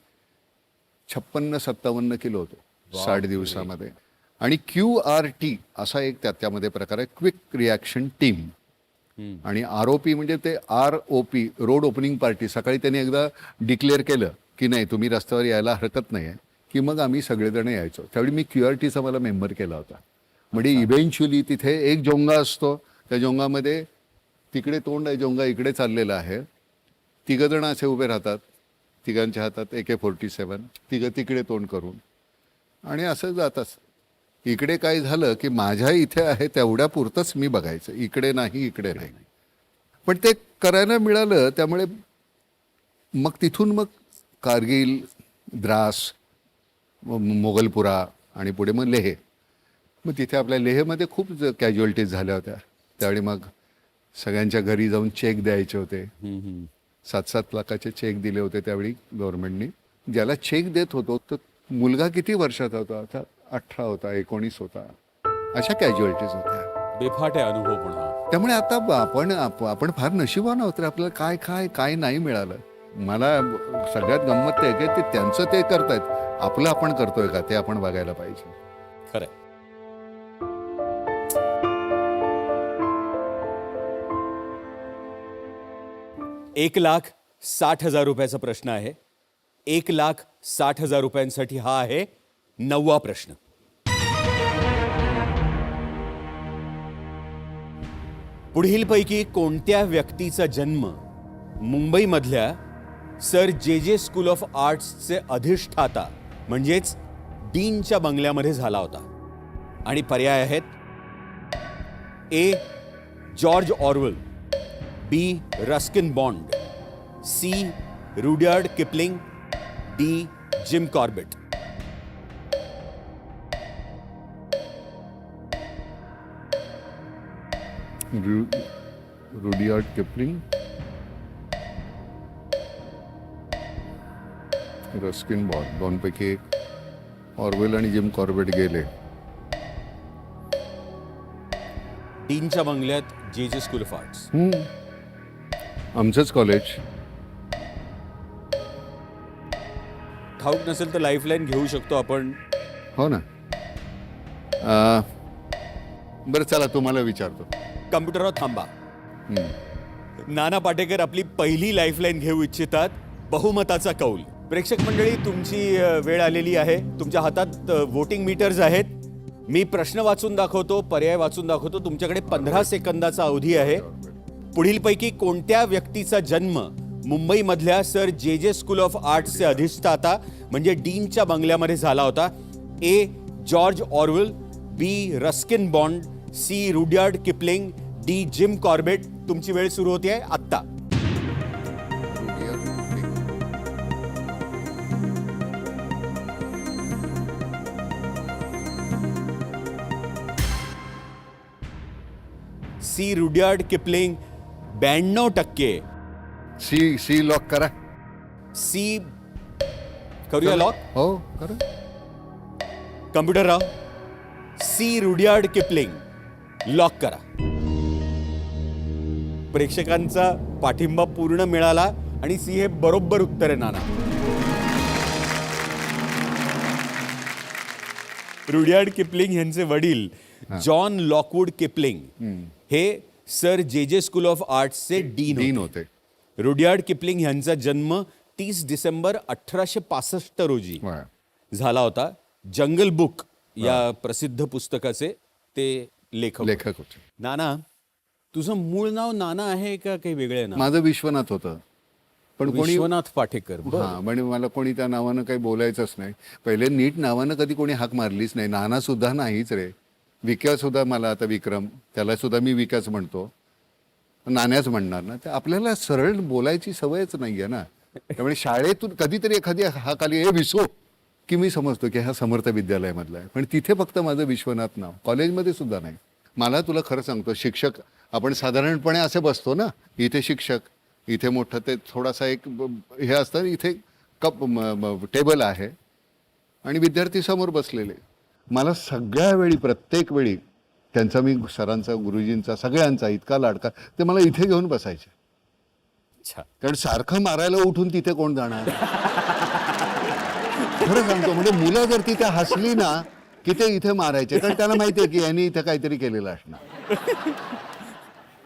56-57 किलो होतो 60 दिवसामध्ये. आणि QRT असा एक त्यामध्ये प्रकार आहे, क्विक रिॲक्शन टीम. आणि ROP म्हणजे ते ROP रोड ओपनिंग पार्टी. सकाळी त्यांनी एकदा डिक्लेअर केलं की नाही तुम्ही रस्त्यावर यायला हरकत नाही आहे, की मग आम्ही सगळेजण यायचो. त्यावेळी मी QRTचा मला मेंबर केला होता. म्हणजे इव्हेंच्युअली तिथे एक जोंगा असतो, त्या जोंगामध्ये तिकडे तोंड आहे, जोंगा इकडे चाललेला आहे. 3 जण असे उभे राहतात, तिघांच्या हातात AK-47, तिघं तिकडे तोंड करून आणि असं जातात. इकडे काय झालं की माझ्या इथे आहे तेवढ्या पुरतंच मी बघायचं, इकडे नाही, इकडे नाही. पण ते करायला मिळालं, त्यामुळे मग तिथून मग कारगिल, द्रास, मोगलपुरा आणि पुढे मग लेह. मग तिथे आपल्या लेहमध्ये खूप कॅज्युअलिटीज झाल्या होत्या. त्यावेळी मग सगळ्यांच्या घरी जाऊन चेक द्यायचे होते. 7-7 लाखाचे चेक दिले होते त्यावेळी गव्हर्नमेंटनी. ज्याला चेक देत होतो तर मुलगा किती वर्षाचा होता, आता 18 होता, 19 होता. अशा कॅज्युअलिटीज होत्या. बेफाट आहे अनुभव पुन्हा. त्यामुळे आता आपण फार नशिबान आहोत रे. आपल्याला काय नाही मिळालं. मला सगळ्यात गंमत ते आहे की ते त्यांचं ते करतायत, आपलं आपण करतोय का ते आपण बघायला पाहिजे. खरंय. ₹1,60,000 प्रश्न आहे. 1,60,000 हा आहे 9वा प्रश्न. पुढीलपैकी कोणत्या व्यक्तीचा जन्म मुंबईमधल्या सर जे स्कूल ऑफ आर्ट्सचे अधिष्ठाता म्हणजेच डीनच्या बंगल्यामध्ये झाला होता? आणि पर्याय आहेत: A. George Orwell, B. Ruskin Bond, C. Rudyard Kipling, D. Jim Corbett. Rudyard Kipling, Ruskin Bond, दोनपैकी एक. ऑरवेल आणि जिम कॉर्बेट गेले. डीनच्या बंगल्यात जे स्कूल ऑफ आर्ट्स. आमचंच कॉलेज. ठाऊक नसेल तर लाईफलाईन घेऊ शकतो आपण. हो ना. बरं चला तुम्हाला विचारतो. कम्प्युटरवर थांबा. नाना पाटेकर आपली पहिली लाईफलाईन घेऊ इच्छितात. बहुमताचा कौल. प्रेक्षक मंडळी, तुमची वेळ आलेली आहे. तुमच्या हातात वोटिंग मीटर्स आहेत. मी प्रश्न वाचून दाखवतो, पर्याय वाचून दाखवतो. तुमच्याकडे 15 सेकंदाचा अवधी आहे. पुढीलपैकी कोणत्या व्यक्तीचा जन्म मुंबईमधल्या सर जे स्कूल ऑफ आर्ट्सचे अधिष्ठाता म्हणजे डीनच्या बंगल्यामध्ये झाला होता? A. George Orwell, B. Ruskin Bond, C. Rudyard Kipling, D. Jim Corbett. तुमची वेळ सुरू होती आहे आत्ता. C. Rudyard Kipling 92%. C lock करा. सी. करूया लॉक. हो करा. Computer Rao, C. Rudyard Kipling lock करा. प्रेक्षकांचा पाठिंबा पूर्ण मिळाला आणि सी हे बरोबर उत्तर आहे नाना. रुडयार्ड किपलिंग यांचे वडील जॉन लॉकवूड किपलिंग हे sir J school of आर्ट्सचे dean होते. रुडयार्ड किपलिंग यांचा जन्म 30 डिसेंबर 1865 रोजी वा. झाला होता. जंगल बुक या प्रसिद्ध पुस्तकाचे ते लेखक होते. नाना, तुझं मूळ नाव नाना आहे का काही वेगळे नाव? माझं विश्वनाथ होतं, पण कोणी विश्वनाथ पाटेकर. हा, म्हणजे मला कोणी त्या नावानं काही बोलायचंच नाही. पहिले नीट नावानं कधी कोणी हाक मारलीच नाही. नाना सुद्धा नाहीच रे. विक्या सुद्धा मला आता विक्रम, त्याला सुद्धा मी विक्याच म्हणतो, नाण्याच म्हणणार ना. तर आपल्याला सरळ बोलायची सवयच नाही आहे ना. त्यामुळे शाळेतून कधीतरी एखादी हाक आली, हे विसो, की मी समजतो की हा समर्थ विद्यालयामधला आहे. पण तिथे फक्त माझं विश्वनाथ नाव, कॉलेजमध्ये सुद्धा नाही. मला तुला खरं सांगतो, शिक्षक आपण साधारणपणे असे बसतो ना, इथे शिक्षक, इथे मोठं ते थोडासा एक हे असतं, इथे टेबल आहे आणि विद्यार्थी समोर बसलेले. मला सगळ्या वेळी, प्रत्येक वेळी त्यांचा, मी सरांचा, गुरुजींचा, सगळ्यांचा इतका लाडका, ते मला इथे घेऊन बसायचे. कारण सारखं मारायला उठून तिथे कोण जाणार. खरं सांगतो, म्हणजे मुलं जर तिथे हसली ना की ते इथे मारायचे, कारण त्यांना माहिती आहे की यांनी इथे काहीतरी केलेलं असणार.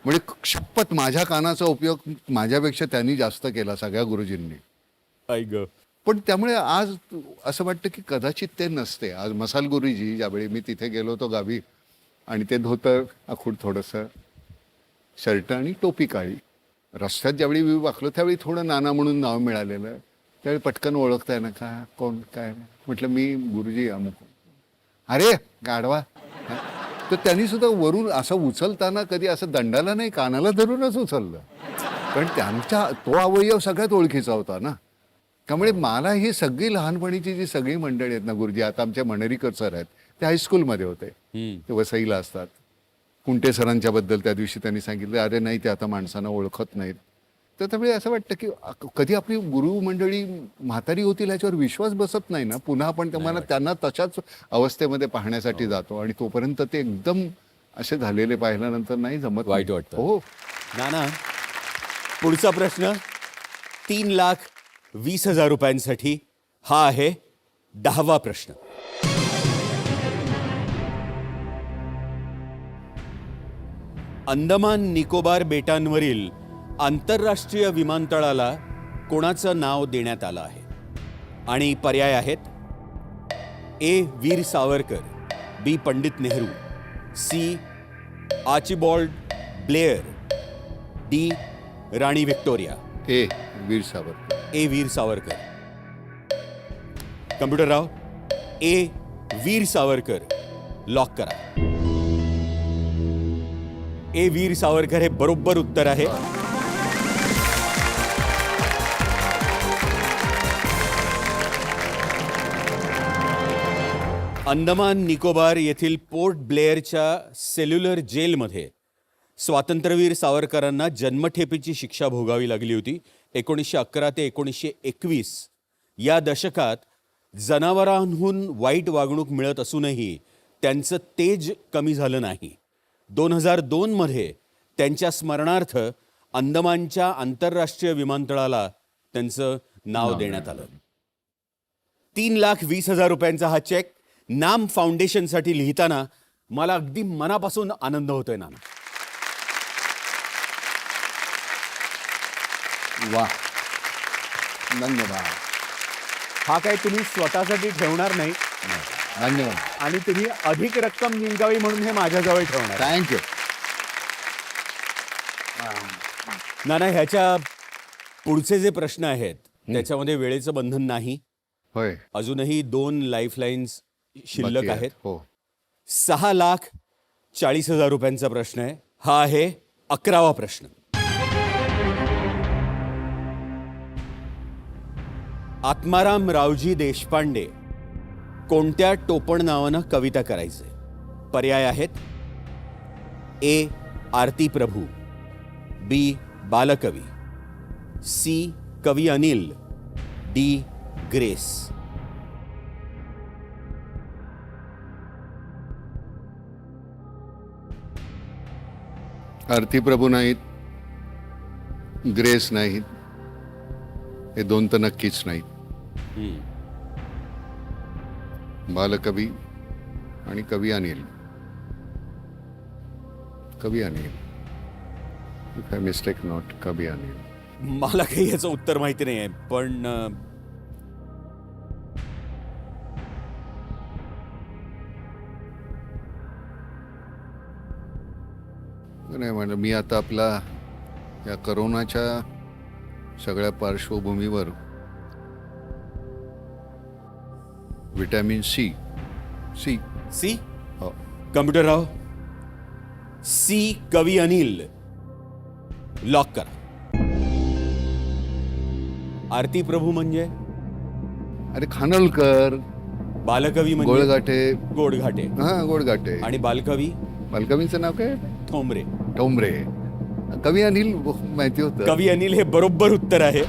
म्हणजे शपथ, माझ्या कानाचा उपयोग माझ्यापेक्षा त्यांनी जास्त केला, सगळ्या गुरुजींनी. आई ग. पण त्यामुळे आज असं वाटतं की कदाचित ते नसते. आज मसाल गुरुजी, ज्यावेळी मी तिथे गेलो होतो गावी, आणि ते धोतर आखूड, थोडंसं शर्ट आणि टोपी काळी, रस्त्यात ज्यावेळी मी वाकलो त्यावेळी थोडं नाना म्हणून नाव मिळालेलं. त्यावेळी पटकन ओळखताय ना, का कोण काय, म्हटलं मी गुरुजी अमुक. अरे गाढवा. तर त्यांनी सुद्धा वरून असं उचलताना कधी असं दंडाला नाही, कानाला धरूनच उचललं. कारण त्यांचा तो अवयव सगळ्यात ओळखीचा होता ना. त्यामुळे मला ही सगळी लहानपणीची जी सगळी मंडळी आहेत ना, गुरुजी आता आमचे मणेरीकर सर आहेत, ते हायस्कूलमध्ये होते, ते वसईला असतात. कुंटे सरांच्या बद्दल त्या दिवशी त्यांनी सांगितलं, अरे नाही ते आता माणसांना ओळखत नाहीत. तर त्यामुळे असं वाटतं की कधी आपली गुरु मंडळी म्हातारी होतील ह्याच्यावर विश्वास बसत नाही ना. पुन्हा आपण त्यांना तशाच अवस्थेमध्ये पाहण्यासाठी जातो आणि तोपर्यंत ते एकदम असे झालेले पाहिल्यानंतर नाही जमत. वाईट वाटतं. हो. नाना, पुढचा प्रश्न 3,20,000 रुपयांसाठी. हा आहे 10वा प्रश्न. अंदमान निकोबार बेटांवरील आंतरराष्ट्रीय विमानतळाला कोणाचं नाव देण्यात आलं आहे? आणि पर्याय आहेत: ए. वीर सावरकर, बी. Pandit Nehru, C. Archibald Blair, D. राणी व्हिक्टोरिया. ए. वीर सावरकर. ए. वीर सावरकर. कम्प्युटरराव, ए. वीर सावरकर लॉक करा. ए. वीर सावरकर हे बरोबर उत्तर आहे. अंदमान निकोबार येथील पोर्ट ब्लेअरच्या सेल्युलर जेलमध्ये स्वातंत्र्यवीर सावरकरांना जन्मठेपेची शिक्षा भोगावी लागली होती. 1911 ते 1921 या दशकात जनावरांहून वाईट वागणूक मिळत असूनही त्यांचं तेज कमी झालं नाही. 2002 मध्ये त्यांच्या स्मरणार्थ अंदमानच्या आंतरराष्ट्रीय विमानतळाला त्यांचं नाव देण्यात आलं. 3,20,000 रुपयांचा हा चेक नाम फाउंडेशनसाठी लिहिताना मला अगदी मनापासून आनंद होतोय नाना. वा, धन्यवाद. हा काय तुम्ही स्वतःसाठी ठेवणार नाही धन्यवाद. आणि तुम्ही अधिक रक्कम जिंकावी म्हणून हे माझ्याजवळ ठेवणार. थँक्यू. नाना, ह्याच्या पुढचे जे प्रश्न आहेत त्याच्यामध्ये वेळेचं बंधन नाही. होय. अजूनही 2 लाईफलाईन्स शिल्लक बाकी आहेत. हो. 6,40,000 रुपयांचा प्रश्न आहे. हा आहे 11वा प्रश्न. आत्माराम रावजी देशपांडे कोणत्या टोपण नावानं कविता करायचे? पर्याय आहेत: ए. आरती प्रभू, बी. बालकवी, सी. कवी अनिल, डी. ग्रेस. आरती प्रभू नाहीत, ग्रेस नाहीत, हे 2 तर नक्कीच नाहीत. बालकवी आणि कवी अनिल. कवी Anil, if I mistake not, कवी अनिल. मला काही याचं उत्तर माहिती नाही आहे, पण नाही म्हणजे मी आता आपला या करोनाच्या सगळ्या पार्श्वभूमीवर विटॅमिन सी. सी. हो. कम्प्युटरराव, सी. कवी अनिल लॉक करा. आरती प्रभू म्हणजे? अरे खानोलकर. बालकवी म्हणजे? गोळगाठे. गोडघाटे. हा, गोडगाठे. आणि बालकवी? बालकवींचं नाव काय? ठोंबरे. ठोंबरे. कवी अनिल माहिती होतं. कवी अनिल हे बरोबर उत्तर आहे.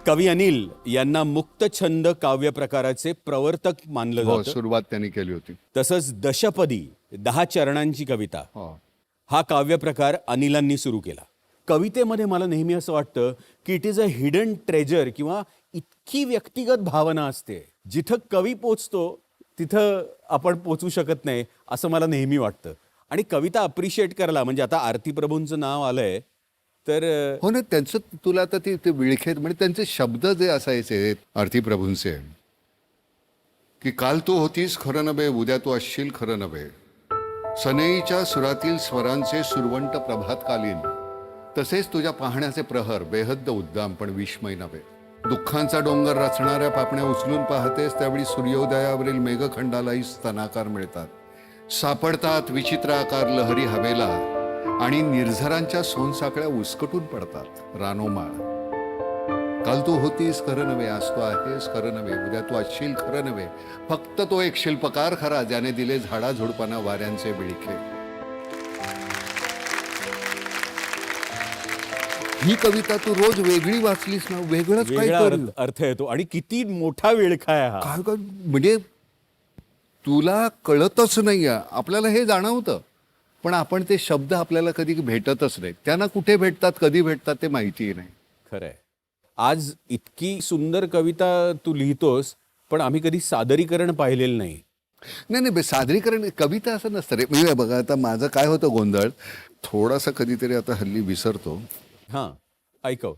कवी अनिल यांना मुक्तछंद काव्य प्रकाराचे प्रवर्तक मानलं हो, जातं. सुरुवात त्यांनी केली होती. तसंच दशपदी 10 चरणांची कविता हो. हा काव्य प्रकार अनिलांनी सुरू केला. कवितेमध्ये मला नेहमी असं वाटतं की it is a hidden treasure, किंवा इतकी व्यक्तिगत भावना असते, जिथं कवी पोचतो तिथं आपण पोचू शकत नाही, असं मला नेहमी वाटतं. आणि कविता अप्रिशिएट करायला, म्हणजे आता आरती प्रभूंचं नाव आलंय तर हो ना, त्यांचं तुला आता ते विळखेत म्हणजे त्यांचे शब्द जे असायचे आरती प्रभूंचे, की काल तू होतीस खरं नव्हे, उद्या तू असशील खरं नव्हे, सनईच्या सुरातील स्वरांचे सुरवंट प्रभातकालीन, तसेच तुझ्या पाहण्याचे प्रहर बेहद्द उद्दाम पण विस्मय नव्हे. दुःखांचा डोंगर रचणाऱ्या पापण्या उचलून पाहतेस त्यावेळी सूर्योदयावरील मेघखंडालाही स्तनाकार मिळतात. सापडतात विचित्र आकार लहरी हवेला आणि निर्झरांच्या सोनसाकळ्या उसकटून पडतात. रानोमाळ काल तू होतीस खरं नव्हे, आज तू आहेस खरं नव्हे, उद्या तू असशील खरं नव्हे. फक्त तो एक शिल्पकार खरा ज्याने दिले झाडाझुडपांना वाऱ्यांचे विळखे. ही कविता तू रोज वेगळी वाचलीस ना, वेगळंच काय वेगळा करू. अर्थ येतो आणि किती मोठा विळखा आहे हा. काय काय म्हणजे तुला कळतच नाही. आपल्याला हे जाणवतं पण आपण ते शब्द आपल्याला कधी भेटतच नाही. त्यांना कुठे भेटतात, कधी भेटतात ते माहिती नाही. खरंय. आज इतकी सुंदर कविता तू लिहितोस पण आम्ही कधी सादरीकरण पाहिलेलं नाही. नाही नाही सादरीकरण कविता असं नसतं रे. म्हणजे बघा आता माझं काय होतं गोंधळ थोडासा कधीतरी आता हल्ली विसरतो. हां ऐकव.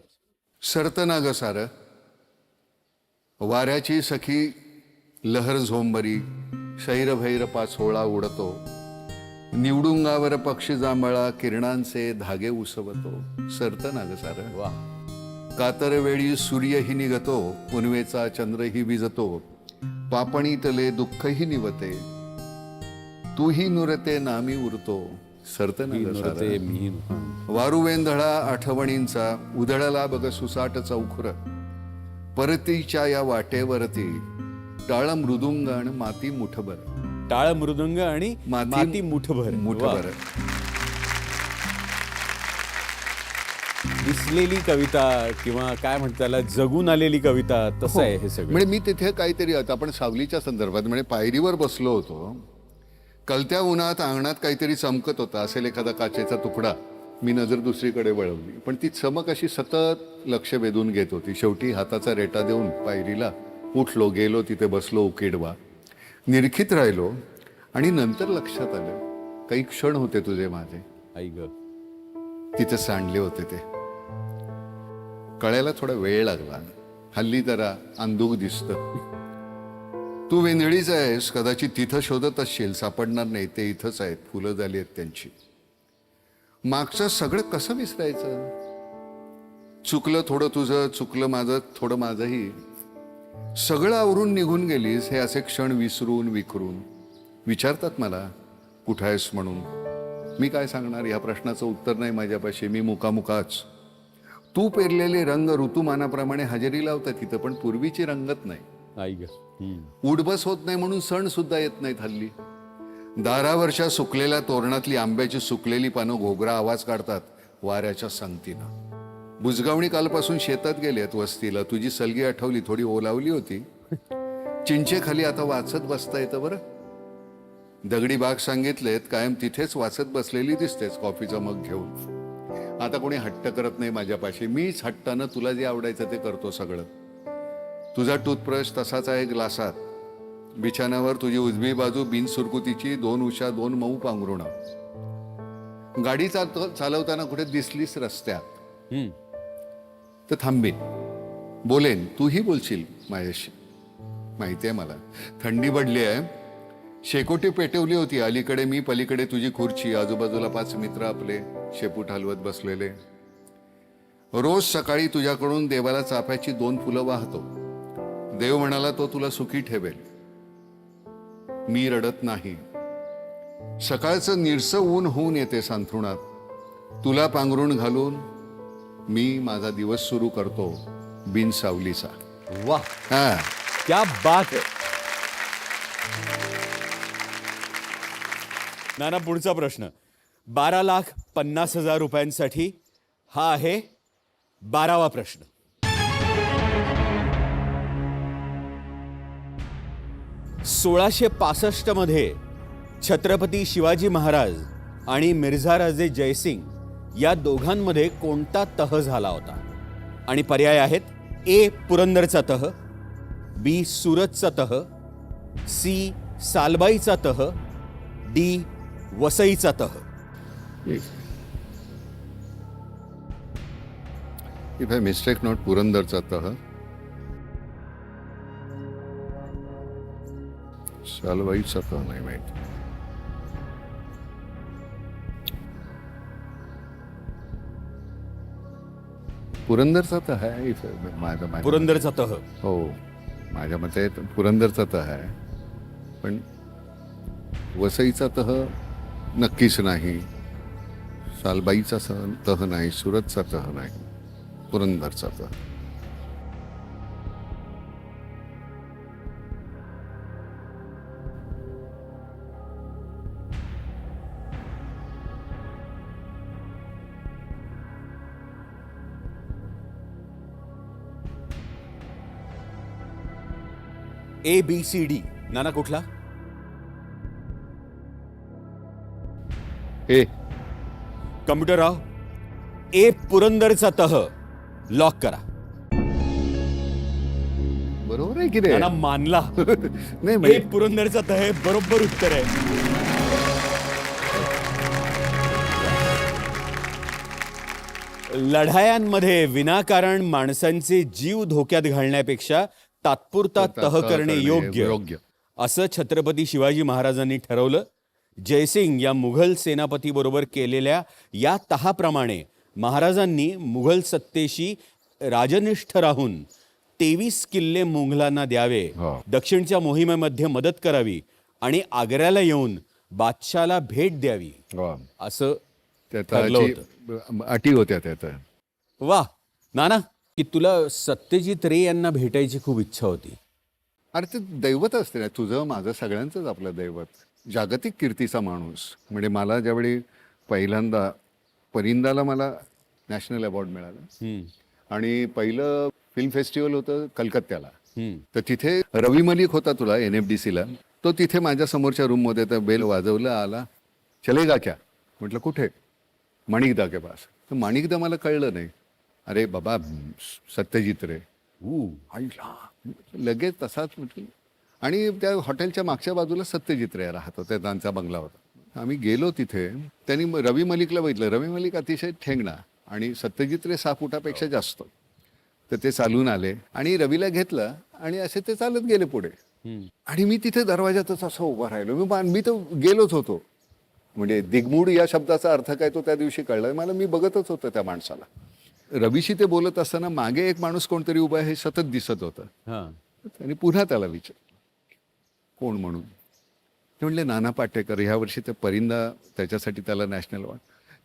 सरतं ना ग सारं वाऱ्याची सखी लहर झोंबरी, शैरभैर पाचोळा उडतो, निवडुंगावर पक्षी जांभळा किरणांचे धागे उसवतो. सरतं ना ग सारं. वा. कातर वेळी सूर्यही निघतो, पुनवेचा चंद्रही विजतो, पापणीतले दुःखही निवते, तूही नुरते नामी उरतो. सरतं ना ग ते सारं. मी वारुवेंधळा आठवणींचा उधळला बघ सुसाट चौखुर, परतीच्या या वाटेवरती टाळ मृदुंग आणि माती मुठभर. टाळ मृदुंग आणि माती मुठभर. मुठभर. दिसलेली कविता किंवा काय म्हणतात त्याला जगून आलेली कविता तसं आहे हे सगळं. म्हणजे मी तिथे काहीतरी आता आपण सावलीच्या संदर्भात म्हणजे पायरीवर बसलो होतो. कलत्या उन्हात अंगणात काहीतरी चमकत होता असेल एखादा काचेचा तुकडा. मी नजर दुसरीकडे वळवली पण ती चमक अशी सतत लक्ष वेधून घेत होती. शेवटी हाताचा रेटा देऊन पायरीला उठलो, गेलो तिथे बसलो उकिडवा, निरखित राहिलो आणि नंतर लक्षात आलं काही क्षण होते तुझे माझे आई ग. तिथे सांडले होते. ते कळायला थोडा वेळ लागला. हल्ली जरा अंधुक दिसतं. तू वेंधळीच आहेस, कदाचित तिथं शोधत असशील, सापडणार नाही. ते इथंच आहेत, फुलं झाली आहेत त्यांची. मागचं सगळं कसं विसरायचं. चुकलं थोडं तुझं, चुकलं माझं, थोडं माझंही. सगळं आवरून निघून गेलीस हे असे क्षण विसरून विखरून. विचारतात मला कुठं आहेस म्हणून. मी काय सांगणार. या प्रश्नाचं उत्तर नाही माझ्यापाशी. मी मुकामुकाच. तू पेरलेले रंग ऋतुमानाप्रमाणे हजेरी लावतात तिथं पण पूर्वीची रंगत नाही. आई ग. उडबस होत नाही म्हणून सण सुद्धा येत नाहीत हल्ली. दारावरच्या सुकलेल्या तोरणातली आंब्याची सुकलेली पानं घोगरा आवाज काढतात वाऱ्याच्या संगतीनं. बुजगावणी कालपासून शेतात गेलेत वस्तीला. तुझी सलगी आठवली, थोडी ओलावली होती. चिंचेखाली आता वाचत बसता येतं बरं. दगडी बाग सांगितलेत, कायम तिथेच वाचत बसलेली दिसतेच कॉफीचा मग घेऊन. आता कोणी हट्ट करत नाही माझ्यापाशी. मीच हट्टानं तुला जे आवडायचं ते करतो सगळं. तुझा टूथब्रश तसाच आहे ग्लासात. बिछाण्यावर तुझी उजवी बाजू बिनसुरकुतीची, 2 उषा 2 मऊ पांघरुणं. गाडी चालवताना कुठे दिसलीस रस्त्यात तर थांबीन, बोलेन, तूही बोलशील माझ्याशी. माहिती आहे मला. थंडी पडली आहे. शेकोटी पेटवली होती अलीकडे मी, पलीकडे तुझी खुर्ची, आजूबाजूला 5 मित्र आपले शेपूट हलवत बसलेले. रोज सकाळी तुझ्याकडून देवाला चाफ्याची 2 फुलं वाहतो. देव म्हणाला तो तुला सुखी ठेवेल. मी रडत नाही. सकाळचं निरसं ऊन होऊन येते सांथरुणात. तुला पांघरून घालून मी माझा दिवस सुरू करतो बिन सावलीचा. वा. हा. क्या बात आहे. नाना पुढचा प्रश्न. 12,50,000 रुपयांसाठी हा आहे 12वा प्रश्न. सोळाशे मध्ये छत्रपती शिवाजी महाराज आणि मिर्झा राजे जयसिंग या दोघांमध्ये कोणता तह झाला होता. आणि पर्याय आहेत ए पुरंदरचा तह, बी सुरतचा तह, सी सालबाईचा तह, डी वसईचा तह. इफ आय मिस्टेक नॉट, पुरंदरचा तह. सालबाईचा तह नाही माहिती. पुरंदरचा तर आहे माझ्या पुरंदरचा तह. हो, माझ्या मते पुरंदरचा तह आहे, पण वसईचा तह नक्कीच नाही, सालबाईचा तह नाही, सुरतचा तह नाही, पुरंदरचा तह. ABCD. नाना कुठला? ए कम्प्युटर राव, ए पुरंदरचा तह लॉक करा. बरोबर आहे की रे? नाना मानला. नाही ए म्हणजे पुरंदरचा तह हे बरोबर उत्तर आहे. लढायांमध्ये विनाकारण माणसांचे जीव धोक्यात घालण्यापेक्षा तात्पुरता तह करणे योग्य असं छत्रपती शिवाजी महाराजांनी ठरवलं. जयसिंग या मुघल सेनापतीबरोबर केलेल्या या तहाप्रमाणे महाराजांनी मुघल सत्तेशी राजनिष्ठ राहून 23 किल्ले मुघलांना द्यावे, हो. दक्षिणच्या मोहिमेमध्ये मदत करावी आणि आग्र्याला येऊन बादशाला भेट द्यावी हो. असं त्या ठरलं तहाची अटी होत्या त्या तर. वा नाना, की तुला सत्यजित रे यांना भेटायची खूप इच्छा होती. अरे ते दैवत असते ना तुझं, माझं, सगळ्यांचंच आपलं दैवत. जागतिक कीर्तीचा माणूस. म्हणजे मला ज्यावेळी पहिल्यांदा परिंदाला मला नॅशनल अवॉर्ड मिळाला हम्म, आणि पहिलं फिल्म फेस्टिवल होतं कलकत्त्याला, हम्म. तर तिथे रवी मलिक होता तुला NFDCला, तो तिथे माझ्या समोरच्या रूममध्ये तर बेल वाजवलं, आला, चलेगा क्या, म्हटलं कुठे, माणिकदा के पास. तर माणिकदा मला कळलं नाही. अरे बाबा सत्यजित रे. आईला लगेच तसाच म्हटलं. आणि त्या हॉटेलच्या मागच्या बाजूला सत्यजित रे राहत होते, त्यांचा बंगला होता. आम्ही गेलो तिथे, त्यांनी रवी मलिकला बघितलं. रवी मलिक अतिशय ठेंगणा आणि सत्यजित रे 6 फुटापेक्षा जास्त. तर ते चालून आले आणि रवीला घेतलं आणि असे ते चालत गेले पुढे. आणि मी तिथे दरवाजातच असं उभा राहिलो. मी तर गेलोच होतो. म्हणजे दिग्मूढ या शब्दाचा अर्थ काय तो त्या दिवशी कळला मला. मी बघतच होतो त्या माणसाला. रवीशी ते बोलत असताना मागे एक माणूस कोणतरी उभा आहे हे सतत दिसत होतं. हा. आणि पुन्हा त्याला विचार कोण म्हणून. ते म्हणले नाना पाटेकर. ह्या वर्षी ते परिंदा त्याच्यासाठी त्याला नॅशनल अवॉर्ड.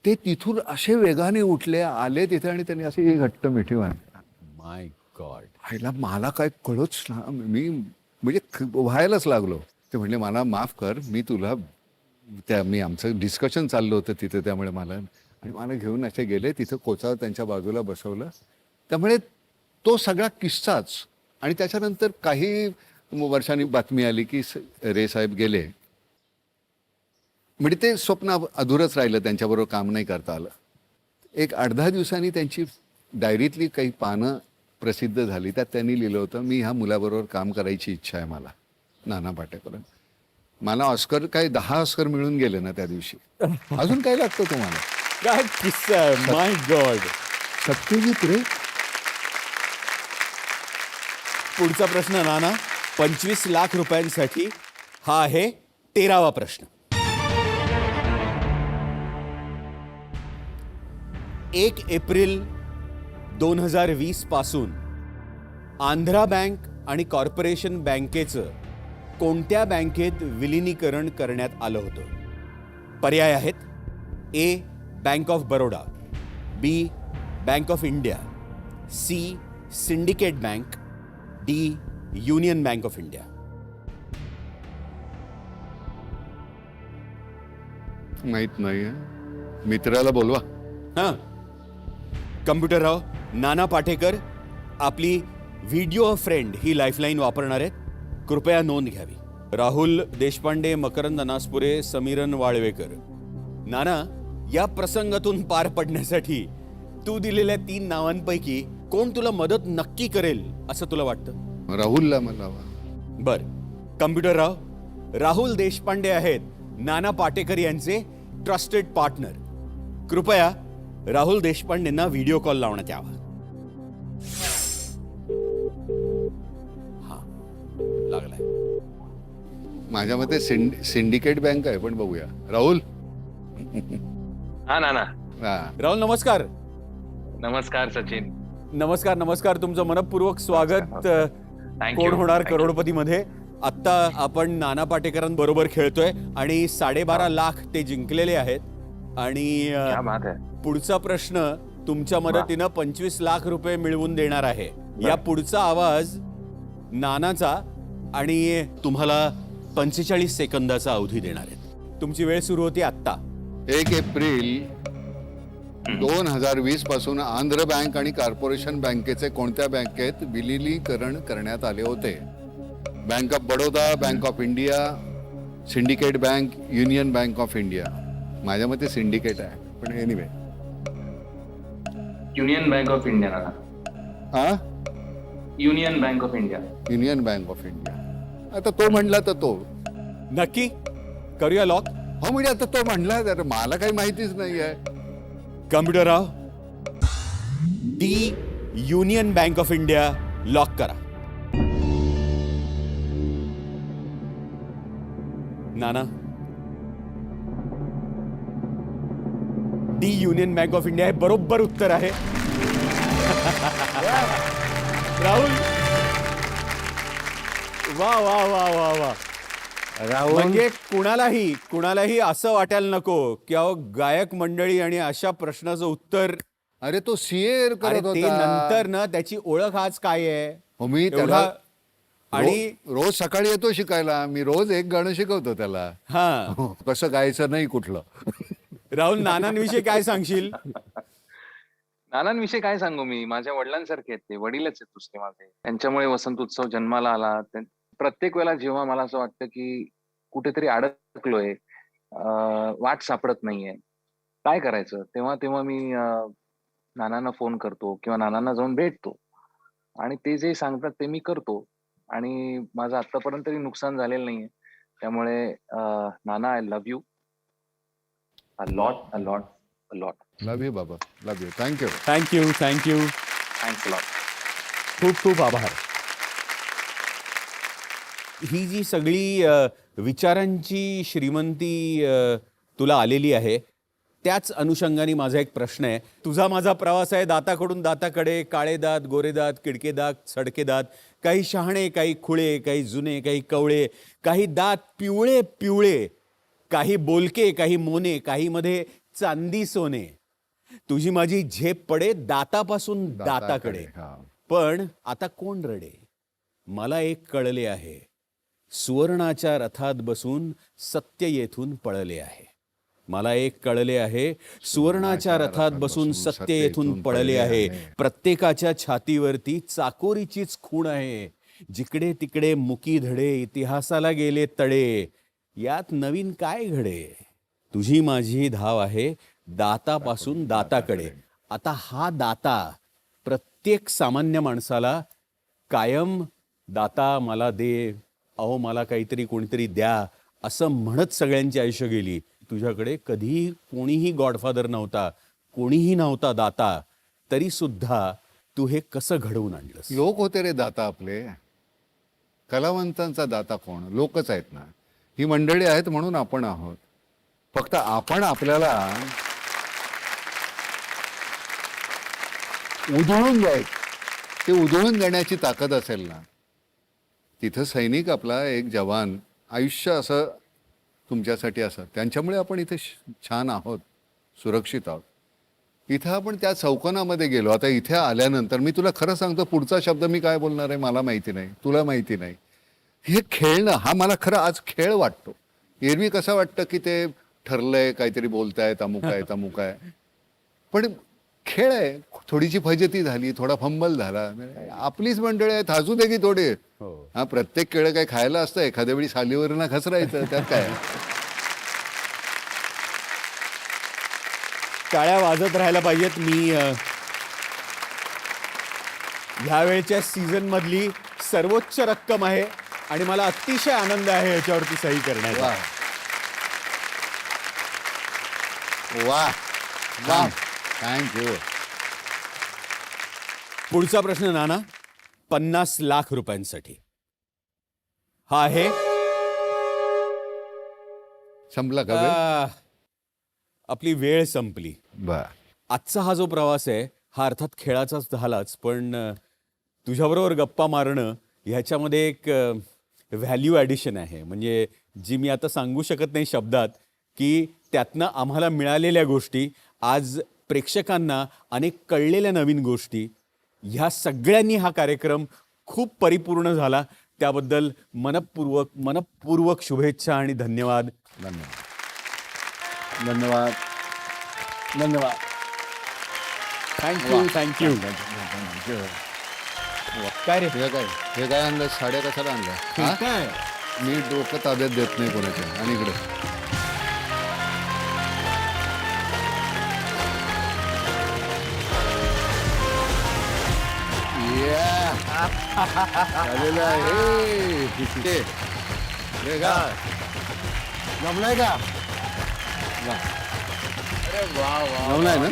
ते तिथून असे वेगाने उठले, आले तिथे आणि त्यांनी अशी घट्ट मिठी मारली. माय गॉड. आईला मला काय कळच ना. मी म्हणजे व्हायलाच लागलो. ते म्हणले मला माफ कर, मी तुला मी आमचं डिस्कशन चाललं होतं तिथे, त्यामुळे मला आणि मला घेऊन असे गेले तिथं कोचावर त्यांच्या बाजूला बसवलं. त्यामुळे तो सगळा किस्साच. आणि त्याच्यानंतर काही वर्षांनी बातमी आली की रे साहेब गेले. म्हणजे ते स्वप्न अधुरच राहिलं, त्यांच्याबरोबर काम नाही करता आलं. एक 8-10 दिवसांनी त्यांची डायरीतली काही पानं प्रसिद्ध झाली. त्यात त्यांनी लिहिलं होतं, मी ह्या मुलाबरोबर काम करायची इच्छा आहे मला, नाना पाटेकर. मला ऑस्कर काय 10 ऑस्कर मिळून गेले ना त्या दिवशी. अजून काय लागतं तुम्हाला. काय किस्सा आहे. माय गॉड. सत्यजित रे. पुढचा प्रश्न नाना, 25 लाख रुपयांसाठी. हा आहे 13वा प्रश्न. 1 एप्रिल 2020 पासून आंध्रा बँक आणि कॉर्पोरेशन बँकेचं कोणत्या बँकेत विलिनीकरण करण्यात आलं होतं? पर्याय आहेत: A bank of Baroda, B bank of India, C syndicate bank, D union bank of India. माहित नाही. मित्राला बोलवा. हां, कम्प्युटर राव, नाना पाटेकर आपली व्हिडिओ फ्रेंड ही लाईफलाईन वापरणार आहेत. कृपया नोंद घ्यावी. राहुल देशपांडे, मकरंद नासपुरे, समीरन वाळवेकर. नाना, या प्रसंगातून पार पडण्यासाठी तू दिलेल्या 3 नावांपैकी कोण तुला मदत नक्की करेल असं तुला वाटतं? राहुलला मला. बर, कम्प्युटर राव, राहुल देशपांडे आहेत नाना पाटेकर यांचे ट्रस्टेड पार्टनर. कृपया राहुल देशपांडेंना व्हिडिओ कॉल लावण्यात यावा. हा, लागलाय. माझ्या मते सिंडिकेट बँक आहे, पण बघूया. राहुल. हा नाना. हा. राहुल नमस्कार. नमस्कार सचिन. नमस्कार नमस्कार, तुमचं मनपूर्वक स्वागत Thank कोण you. होणार Thank you. करोडपती मध्ये. आत्ता आपण नाना पाटेकरांबरोबर खेळतोय आणि 12.5 लाख ते जिंकलेले आहेत. आणि क्या बात है. पुढचा प्रश्न तुमच्या मदतीनं 25 लाख रुपये मिळवून देणार आहे. या पुढचा आवाज नानाचा आणि तुम्हाला 45 सेकंदाचा अवधी देणार आहे. तुमची वेळ सुरू होती आत्ता. 1 एप्रिल 2020 पासून आंध्र बँक आणि कॉर्पोरेशन बँकेचे कोणत्या बँकेत विलिनीकरण करण्यात आले होते? Bank of Baroda, bank of India, syndicate bank, union bank of India. माझ्या मते सिंडिकेट आहे, पण anyway. Union bank of India ना. हा, union bank of India. Union bank of India. आता तो म्हणला तर तो नक्की करूया लॉक. हो, म्हणजे आता तो म्हणला तर मला काही माहितीच नाही आहे. Computer Rao, the union bank of India lock करा. नाना, दी युनियन बँक ऑफ इंडिया हे बरोबर उत्तर आहे. राहुल, वा वा वा वा वा. म्हणजे कुणालाही असं वाटायला नको की अहो गायक मंडळी आणि अशा प्रश्नाचं उत्तर. अरे तो सीए अरे करत ते होता. नंतर ना त्याची ओळख आज काय आहे. हो, मी त्याला एवढा- आणि रोज सकाळी येतो शिकायला. मी रोज एक गाणं शिकवतो त्याला. हा, हो, कसं गायचं नाही कुठलं. राहुल, नानांविषयी काय सांगशील? नानांविषयी काय सांगू मी. माझ्या वडिलांसारखे आहेत ते. वडीलच आहेत दुसरे माझे. त्यांच्यामुळे वसंत उत्सव जन्माला आला. प्रत्येक वेळेला जेव्हा मला असं वाटतं की कुठेतरी अडकलोय, वाट सापडत नाहीये, काय करायचं, तेव्हा तेव्हा मी नानांना फोन करतो किंवा नानांना जाऊन भेटतो आणि ते जे सांगतात ते मी करतो. आणि माझं आतापर्यंत तरी नुकसान झालेलं नाहीये. त्यामुळे नाना, I love you a lot a lot a lot. Love you बाबा, love you. Thank you. Thank you thank you, thanks a lot. खूप खूप आभार. ही जी सगळी विचारांची श्रीमंती तुला आलेली आहे, त्याच अनुषंगाने माझा एक प्रश्न आहे. तुझा माझा प्रवास आहे दाताकडून दाताकडे. काळे दात, गोरे दात, किडके दात, सडके दात, काही शहाणे, काही खुळे, काही जुने, काही कवळे, काही दात पिवळे पिवळे, काही बोलके, काही मोने, काही मध्ये चांदी सोने. तुझी माझी झेप पडे दातापासून दाताकडे. हा. पण आता कोण रडे? मला एक कळले आहे, सुवर्णाच्या रथात बसून सत्य येथून पळले आहे. मला एक कळले आहे, सुवर्णाच्या रथात बसून सत्य येथून पळले आहे. प्रत्येकाच्या छातीवरती चाकोरीचीच खूण आहे. जिकडे तिकडे मुकी धडे, इतिहासाला गेले तडे. यात नवीन काय घडे? तुझी माझी धाव आहे दातापासून दाताकडे. आता हा दाता प्रत्येक सामान्य माणसाला कायम दाता मला दे, अहो मला काहीतरी कोणीतरी द्या असं म्हणत सगळ्यांची आयुष्य गेली. तुझ्याकडे कधीही कोणीही गॉडफादर नव्हता, कोणीही नव्हता दाता, तरी सुद्धा तू हे कसं घडवून आणलंस? लोक होते रे दाता आपले. कलावंतांचा दाता कोण? लोकच आहेत ना. ही मंडळी आहेत म्हणून आपण आहोत. फक्त आपण आपल्याला उधळून द्यायचं. ते उधळून देण्याची ताकद असेल ना, तिथं सैनिक आपला एक जवान आयुष्य असं तुमच्यासाठी असं, त्यांच्यामुळे आपण इथे छान आहोत, सुरक्षित आहोत. इथं आपण त्या चौकोनामध्ये गेलो. आता इथे आल्यानंतर मी तुला खरं सांगतो, पुढचा शब्द मी काय बोलणार आहे मला माहिती नाही, तुला माहिती नाही. हे खेळणं हा मला खरं आज खेळ वाटतो. एरवी कसं वाटतं की ते ठरलंय, काहीतरी बोलतायत, अमुक आहे तमुक आहे. पण खेळ आहे. थोडीशी फजिती झाली, थोडा फंबल झाला, आपलीच मंडळी आहेत, हसू दे की थोडे. हा, प्रत्येक केळं काय खायला असतं? एखाद्या वेळी सालीवर ना घसरायचं, त्यात काय. टाळ्या वाजत राहायला पाहिजेत. मी ह्या वेळच्या सीझन मधली सर्वोच्च रक्कम आहे आणि मला अतिशय आनंद आहे याच्यावरती सही करण्याचा. वा वा वा, थँक्यू. पुढचा प्रश्न नाना, 50 लाख रुपयांसाठी. हा आहे संपला का वेळ? आपली वेळ संपली. बर. आजचा हा जो प्रवास आहे हा अर्थात खेळाचाच झालाच, पण तुझ्याबरोबर गप्पा मारणं ह्याच्यामध्ये एक व्हॅल्यू ॲडिशन आहे, म्हणजे जी मी आता सांगू शकत नाही शब्दात, की त्यातनं आम्हाला मिळालेल्या गोष्टी, आज प्रेक्षकांना अनेक कळलेल्या नवीन गोष्टी, ह्या सगळ्यांनी हा कार्यक्रम खूप परिपूर्ण झाला. त्याबद्दल मनपूर्वक शुभेच्छा आणि धन्यवाद. धन्यवाद धन्यवाद धन्यवाद. थँक्यू. काय रे? हे काय आणलं? साड्या कशाला आणल्या? हा? काय मी डोकं ताब्यात देत नाही कोणाच्या. आणि इकडे आलेलं आहे. हे का? जमलाय का? जमलाय ना?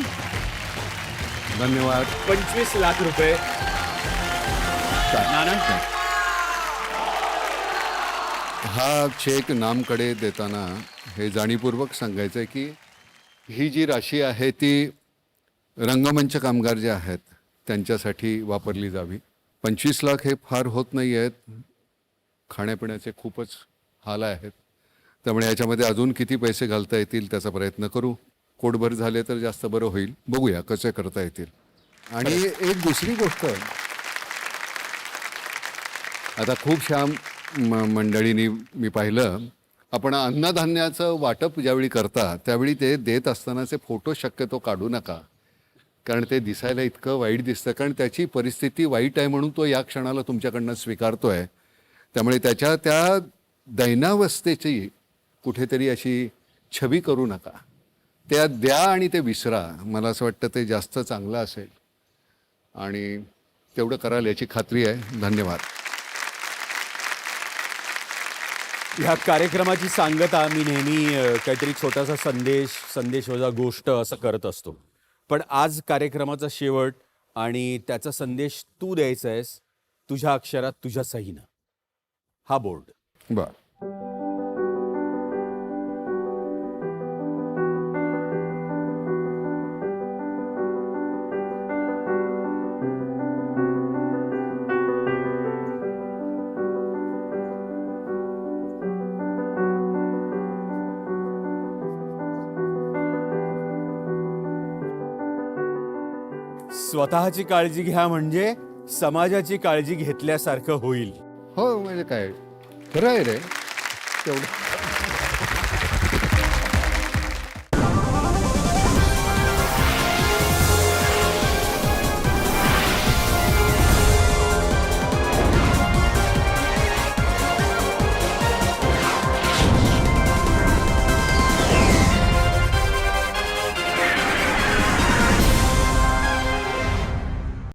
धन्यवाद. 25 लाख रुपये. हा चेक नामकडे देताना हे जाणीवपूर्वक सांगायचं आहे की ही जी राशी आहे ती रंगमंच कामगार जे आहेत त्यांच्यासाठी वापरली जावी. 25 लाख हे फार होत नाही आहेत. खाण्यापिण्याचे खूपच हाल आहेत. त्यामुळे याच्यामध्ये अजून किती पैसे घालता येतील त्याचा प्रयत्न करू. कोटभर झाले तर जास्त बरं होईल. बघूया कसे करता येतील. आणि एक दुसरी गोष्ट, आता खूपशा मंडळींनी मी पाहिलं, आपण अन्नधान्याचं वाटप ज्यावेळी करता त्यावेळी ते देत असतानाचे फोटो शक्यतो काढू नका, कारण ते दिसायला इतकं वाईट दिसतं. कारण त्याची परिस्थिती वाईट आहे म्हणून तो या क्षणाला तुमच्याकडनं स्वीकारतो आहे. त्यामुळे त्याच्या त्या दैनावस्थेची कुठेतरी अशी छबी करू नका. त्या द्या आणि ते विसरा. मला असं वाटतं ते जास्त चांगलं असेल आणि तेवढं कराल याची खात्री आहे. धन्यवाद. ह्या कार्यक्रमाची सांगता मी नेहमी काहीतरी छोटासा संदेश वजा गोष्ट असं करत असतो, पण आज कार्यक्रमाचा शेवट आणि त्याचा संदेश तू द्यायचा आहेस तुझ्या अक्षरात, तुझ्या सहीनं. हा बोर्ड. बरं. स्वतःची काळजी घ्या म्हणजे समाजाची काळजी घेतल्यासारखं होईल. हो म्हणजे काय खरं आहे रे तेवढं.